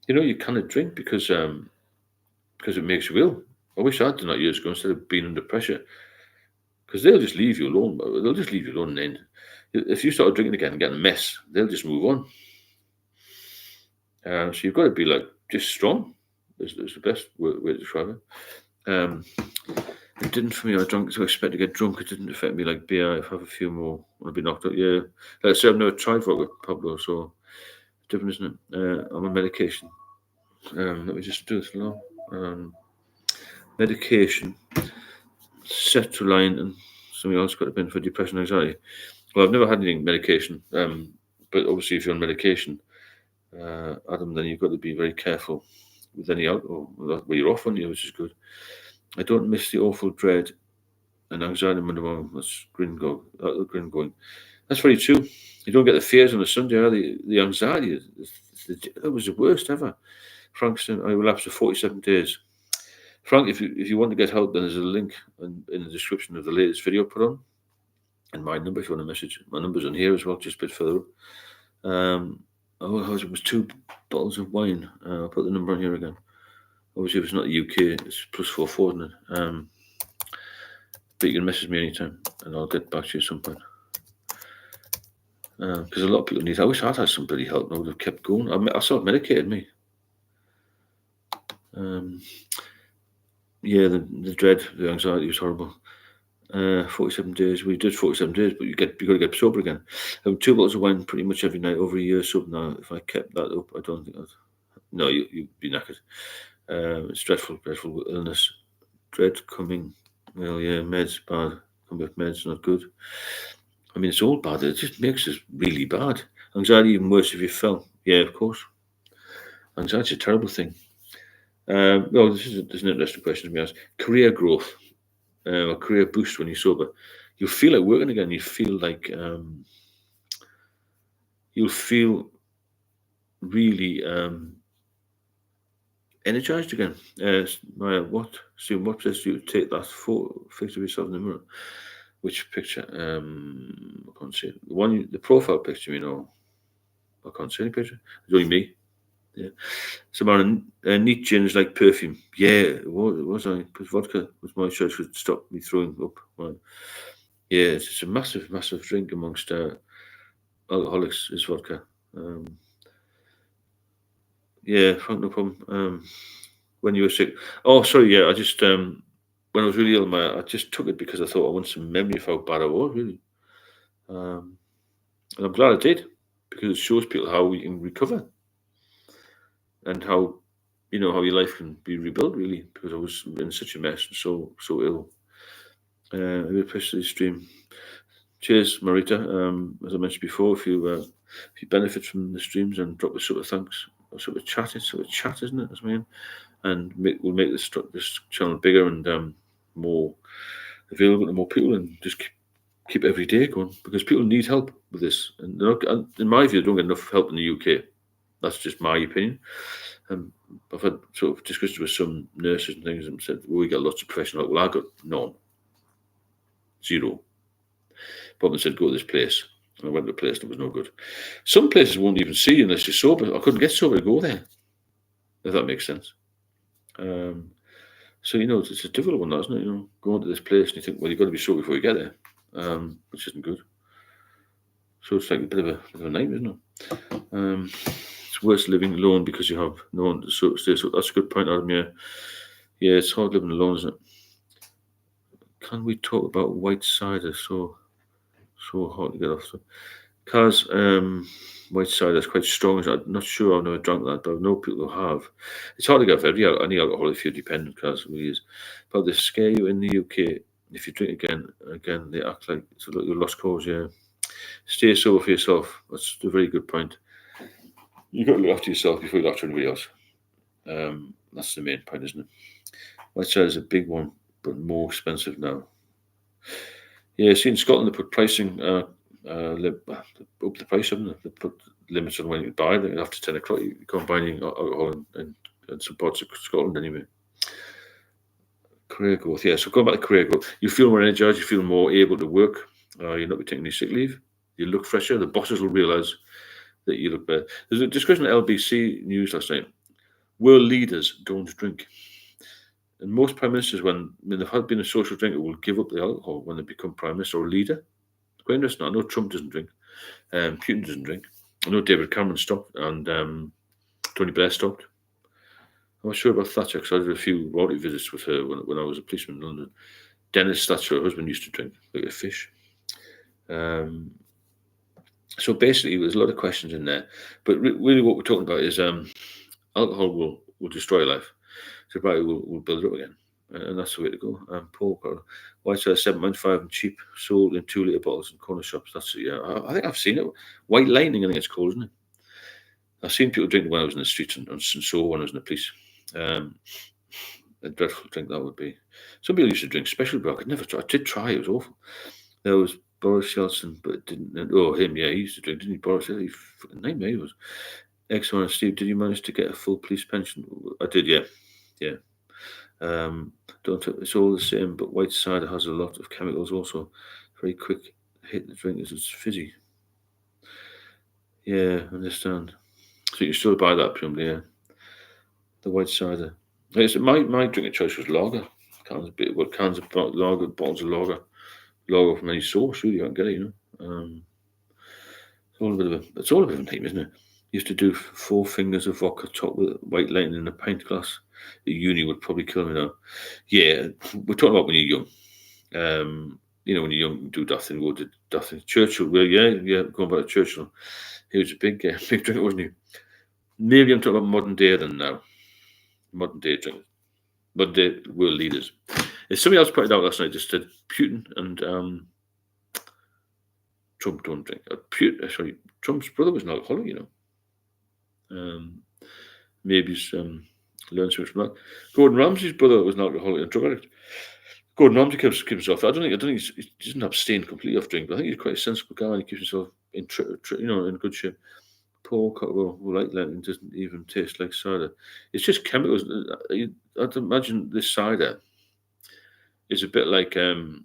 Speaker 1: You cannot drink because it makes you ill. I wish I'd done that years ago instead of being under pressure, because they'll just leave you alone. They'll just leave you alone, and then if you start drinking again and get a mess, they'll just move on. So you've got to be just strong. Is the best way to describe it. It didn't for me. I drank to expect to get drunk. It didn't affect me like beer. If I have a few more, I'll be knocked out. Yeah, like I said, I've never tried vodka, Pablo, so it's different, isn't it? I'm on medication. Let me just do this along. Medication, sertraline, and something else got to be for depression and anxiety. Well, I've never had any medication, but obviously if you're on medication, Adam, then you've got to be very careful with any alcohol. Well, you're off on you, which is good. I don't miss the awful dread and anxiety when the moment was grin going. That's very true. You don't get the fears on a Sunday, or the anxiety. That was the worst ever. Frankston, I relapsed for 47 days. Frank, if you want to get help, then there's a link in the description of the latest video put on. And my number, if you want a message, my number's on here as well, just a bit further up. It was 2 bottles of wine. I'll put the number on here again. Obviously, if it's not the UK, it's +44, isn't it? But you can message me anytime, and I'll get back to you at some point. Because a lot of people need. I wish I'd had some bloody help. I would have kept going. I self-medicated me. Yeah, the dread, the anxiety was horrible. 47 days. We did 47 days, but you got to get sober again. I have 2 bottles of wine pretty much every night over a year. So now, if I kept that up, I don't think I'd. No, you'd be knackered. It's dreadful illness. Dread coming. Well, yeah, meds bad. Come with meds, not good. I mean, it's all bad. It just makes us really bad. Anxiety even worse if you fell. Yeah, of course. Anxiety's a terrible thing. Well, this is an interesting question to be asked. Career growth, or career boost when you're sober. You'll feel like working again. You feel like you'll feel really energized again. What says you take that picture of yourself in the mirror? Which picture? I can't see it. The profile picture. I can't see any picture. It's only me. Yeah. Samara, neat gin is like perfume. Yeah, it was. Because vodka was my choice to stop me throwing up. Well, yeah, it's a massive drink amongst alcoholics is vodka. Yeah, Frank, no problem. When you were sick. Oh, sorry. Yeah, I just when I was really ill, I just took it because I thought I wanted some memory of how bad I was. Really, and I'm glad I did because it shows people how we can recover. And how your life can be rebuilt really, because I was in such a mess and so ill. I will push the stream. Cheers, Marita. As I mentioned before, if you benefit from the streams, and drop a sort of thanks, or sort of chat, isn't it? That's what I mean. And we'll make this channel bigger and more available to more people, and just keep every day going, because people need help with this, and in my view, they don't get enough help in the UK. That's just my opinion. I've had sort of discussions with some nurses and things, and said, well, we got lots of professional help. Well, I got none. 0. Bob said, go to this place. And I went to a place that was no good. Some places won't even see you unless you're sober. I couldn't get sober to go there, if that makes sense. So, it's a difficult one, isn't it? Going to this place and you think, well, you've got to be sober before you get there, which isn't good. So it's like a bit of a nightmare, isn't it? It's worse living alone because you have no one to stay. So that's a good point, Adam. Yeah, it's hard living alone, isn't it? Can we talk about white cider? So hard to get off. So, Kaz, white cider is quite strong. I'm not sure. I've never drunk that, but I know people who have. It's hard to get off any alcohol if you're dependent, Kaz. It really is. But they scare you in the UK. If you drink again, they act like it's a lost cause. Yeah. Stay sober for yourself. That's a very good point. You've got to look after yourself before you look after anybody else. That's the main point, isn't it? White cider is a big one, but more expensive now. Yeah, see, in Scotland they put pricing up the price, haven't they? They put limits on when you buy it. After 10 o'clock, you can't buy any alcohol in some parts of Scotland anyway. Career growth, yeah. So going back to career growth, you feel more energized, you feel more able to work. You're not taking any sick leave. You look fresher. The bosses will realise that you look better. There's a discussion at LBC News last night. World leaders don't drink. And most prime ministers, when they've been a social drinker, will give up the alcohol when they become prime minister or leader. It's quite interesting. I know Trump doesn't drink. Putin doesn't drink. I know David Cameron stopped, and Tony Blair stopped. I'm not sure about Thatcher, because I did a few royalty visits with her when I was a policeman in London. Dennis Thatcher, her husband, used to drink like a fish. So basically, there's a lot of questions in there. But really what we're talking about is alcohol will destroy life. Sobriety will build it up again. And that's the way to go. Paul, white cider 7.5 and cheap, sold in 2 litre bottles in corner shops. That's it, yeah. I think I've seen it. White Lightning, I think it's called, isn't it? I've seen people drinking when I was in the streets and so when I was in the police. A dreadful drink that would be. Some people used to drink special brew. I could never try. I did try. It was awful. There was Boris Yeltsin, but it didn't. Oh, him, yeah, he used to drink, didn't he? Boris, he fucking nightmare he was. Excellent, Steve. Did you manage to get a full police pension? I did, yeah, yeah. Don't. It's all the same, but white cider has a lot of chemicals. Also, very quick hit the drink as it's fizzy. Yeah, I understand. So you still buy that presumably, yeah. The white cider. My drink of choice was lager. Cans of lager, bottles of lager from any source. Really, you can't get it. It's all a bit of a name, isn't it? Used to do 4 fingers of vodka topped with white lightning in a pint glass. The uni would probably kill me now. Yeah, we're talking about when you're young. When you're young, do nothing. Go to nothing. Churchill, well, yeah. Going back to Churchill, he was a big drinker, wasn't he? Maybe I'm talking about modern day than now. Modern day drinkers, modern day world leaders. If somebody else pointed out last night, just said Putin and Trump don't drink. Trump's brother was an alcoholic, Maybe he's learned something from that. Gordon Ramsay's brother was an alcoholic and drug addict. Gordon Ramsay keeps himself. I don't think he doesn't abstain completely off drink, but I think he's quite a sensible guy and he keeps himself in good shape. Paul Cotwell, like Lennon, doesn't even taste like cider. It's just chemicals. I'd imagine this cider is a bit like an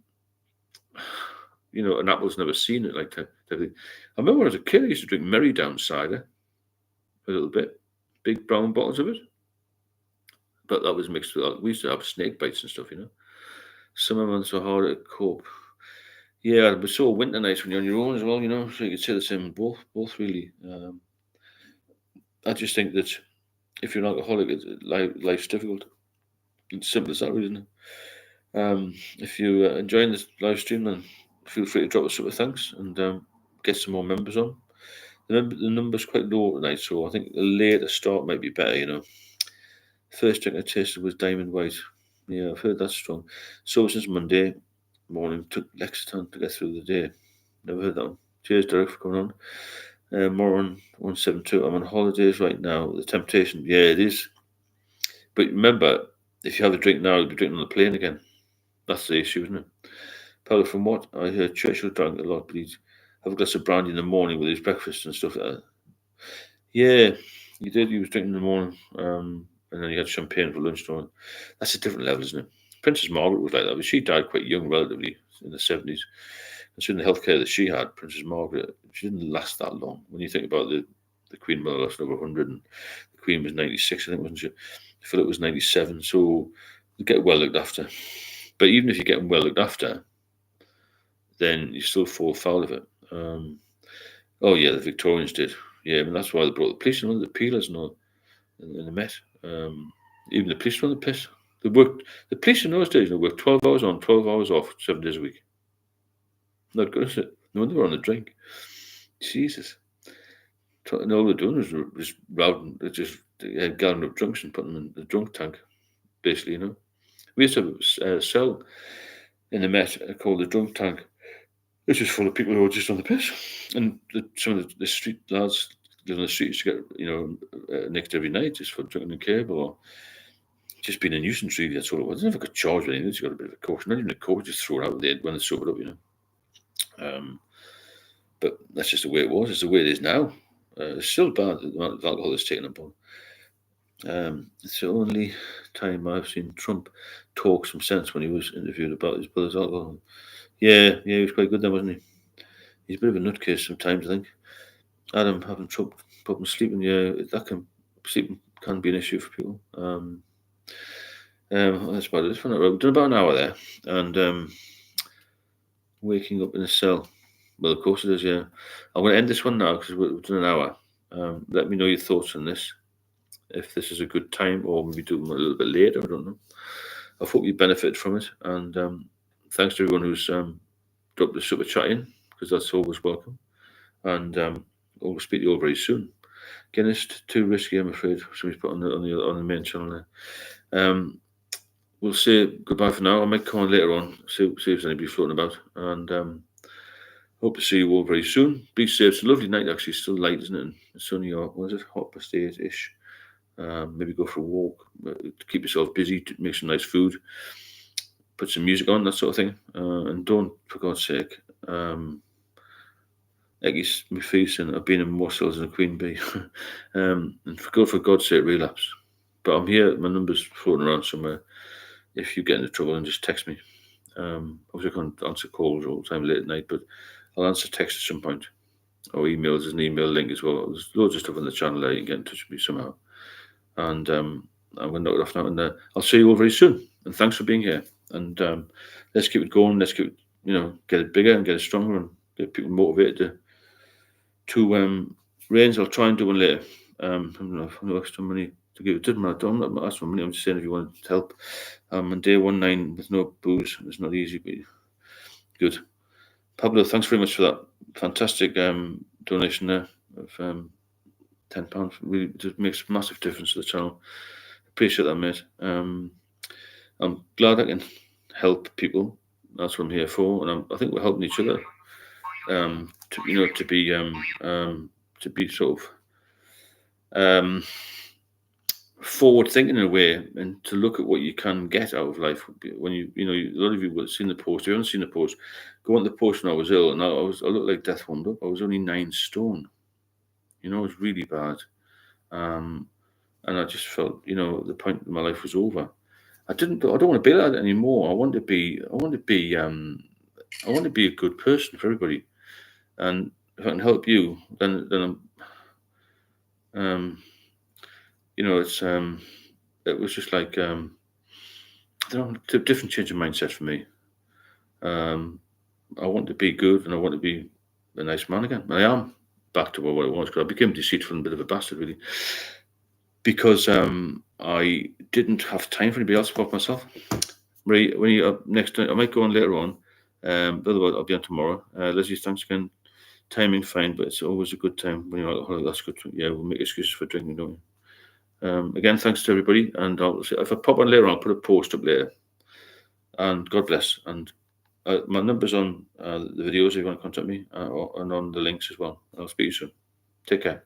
Speaker 1: apple's never seen it like that. I remember when I was a kid, I used to drink Merry Down cider a little bit, big brown bottles of it. But that was mixed with, we used to have snake bites and stuff, Summer months are harder to cope. Yeah, but so winter nights when you're on your own as well, so you could say the same both really. I just think that if you're an alcoholic, life's difficult. It's simple as that, really, isn't it? If you're enjoying this live stream, then feel free to drop us super thanks and get some more members on. The number's quite low tonight, so I think a later start might be better, First drink I tasted was Diamond White. Yeah, I've heard that's strong. So since Monday morning, took Lexington to get through the day. Never heard that one. Cheers, Derek, for coming on. More on 172. I'm on holidays right now. The temptation, yeah, it is. But remember, if you have a drink now, you'll be drinking on the plane again. That's the issue, isn't it? Probably from what I heard, Churchill drank a lot, but he'd have a glass of brandy in the morning with his breakfast and stuff like that. Yeah, he did. He was drinking in the morning. And then he had champagne for lunch. That's a different level, isn't it? Princess Margaret was like that, but she died quite young, relatively, in the 70s. Considering the healthcare that she had, Princess Margaret, she didn't last that long. When you think about the Queen Mother lasted over 100, and the Queen was 96, I think, wasn't she? Philip was 97, so you get well looked after. But even if you're getting well looked after, then you still fall foul of it. Oh, yeah, the Victorians did. Yeah, I mean, that's why they brought the police and all the peelers and all in the Met. Even the police were on the piss. They worked. The police in those days worked 12 hours on, 12 hours off, 7 days a week. Not good, is it? No wonder they were on a drink. Jesus. And all they're doing is just routing, gathering up drunks and putting them in the drunk tank, basically, We used to have a cell in the Met called the drunk tank. It's just full of people who are just on the piss. And some of the street lads live on the streets to get, nicked every night just for drinking the cable or just being a nuisance, really. That's all it was. They never got charged with anything. They just got a bit of a coach. Not even a coach, just throw it out there when they sobered up, But that's just the way it was. It's the way it is now. It's still bad, the amount of alcohol that's taken up on. It's the only time I've seen Trump talk some sense when he was interviewed about his brother's alcohol. Yeah, he was quite good then, wasn't he? He's a bit of a nutcase sometimes, I think. Adam having trouble sleeping, sleeping can be an issue for people. That's about it. We've done about an hour there, and waking up in a cell. Well, of course it is. Yeah, I'm going to end this one now because we've done an hour. Let me know your thoughts on this. If this is a good time, or maybe do them a little bit later. I don't know. I hope you benefit from it, and thanks to everyone who's dropped the super chat in because that's always welcome. And we'll speak to you all very soon. Guinness too risky, I'm afraid. Somebody's put on the main channel there. We'll say goodbye for now. I might come on later on, see if there's anybody floating about, and hope to see you all very soon. Be safe. It's a lovely night, actually. It's still light, isn't it? And it's only, hot past 8-ish. maybe go for a walk, to keep yourself busy, to make some nice food, put some music on, that sort of thing. And don't, for God's sake, eggies my face and I've been in more cells than a queen bee. And for God's sake, relapse. But I'm here, my number's floating around somewhere. If you get into trouble, and just text me. Obviously, I can't answer calls all the time late at night, but I'll answer text at some point. Or emails, there's an email link as well. There's loads of stuff on the channel there. You can get in touch with me somehow. And I'm going to knock it off now. And I'll see you all very soon. And thanks for being here. And let's keep it going. Let's keep it, get it bigger and get it stronger and get people motivated to raise. I'll try and do one later. I'm no extra money to give. It doesn't matter. I'm not asking for money. I'm just saying if you want to help. On day 19 with no booze, it's not easy, but good. Pablo, thanks very much for that fantastic donation there of £10. Really, it makes a massive difference to the channel. Appreciate that, mate. I'm glad I can help people. That's what I'm here for, and I think we're helping each other. To be sort of forward thinking in a way, and to look at what you can get out of life. When a lot of you will have seen the post. If you haven't seen the post, go on the post when I was ill, and I looked like death warmed up. I was only 9 stone. It was really bad. And I just felt, the point of my life was over. I don't want to be like that anymore. I want to be a good person for everybody. And if I can help you, then I'm, it was just like, I don't know, a different change of mindset for me. I want to be good, and I want to be a nice man again. I am back to what I was, because I became deceitful and a bit of a bastard, really, because I didn't have time for anybody else apart from myself. Marie, when you up next time, I might go on later on. Otherwise, I'll be on tomorrow. Leslie, thanks again. Timing fine, but it's always a good time when you're alcoholic. That's good. Yeah, we'll make excuses for drinking, don't we? Again, thanks to everybody. And if I pop on later on, I'll put a post up later. And God bless. And my number's on the videos if you want to contact me, and on the links as well. I'll speak to you soon. Take care.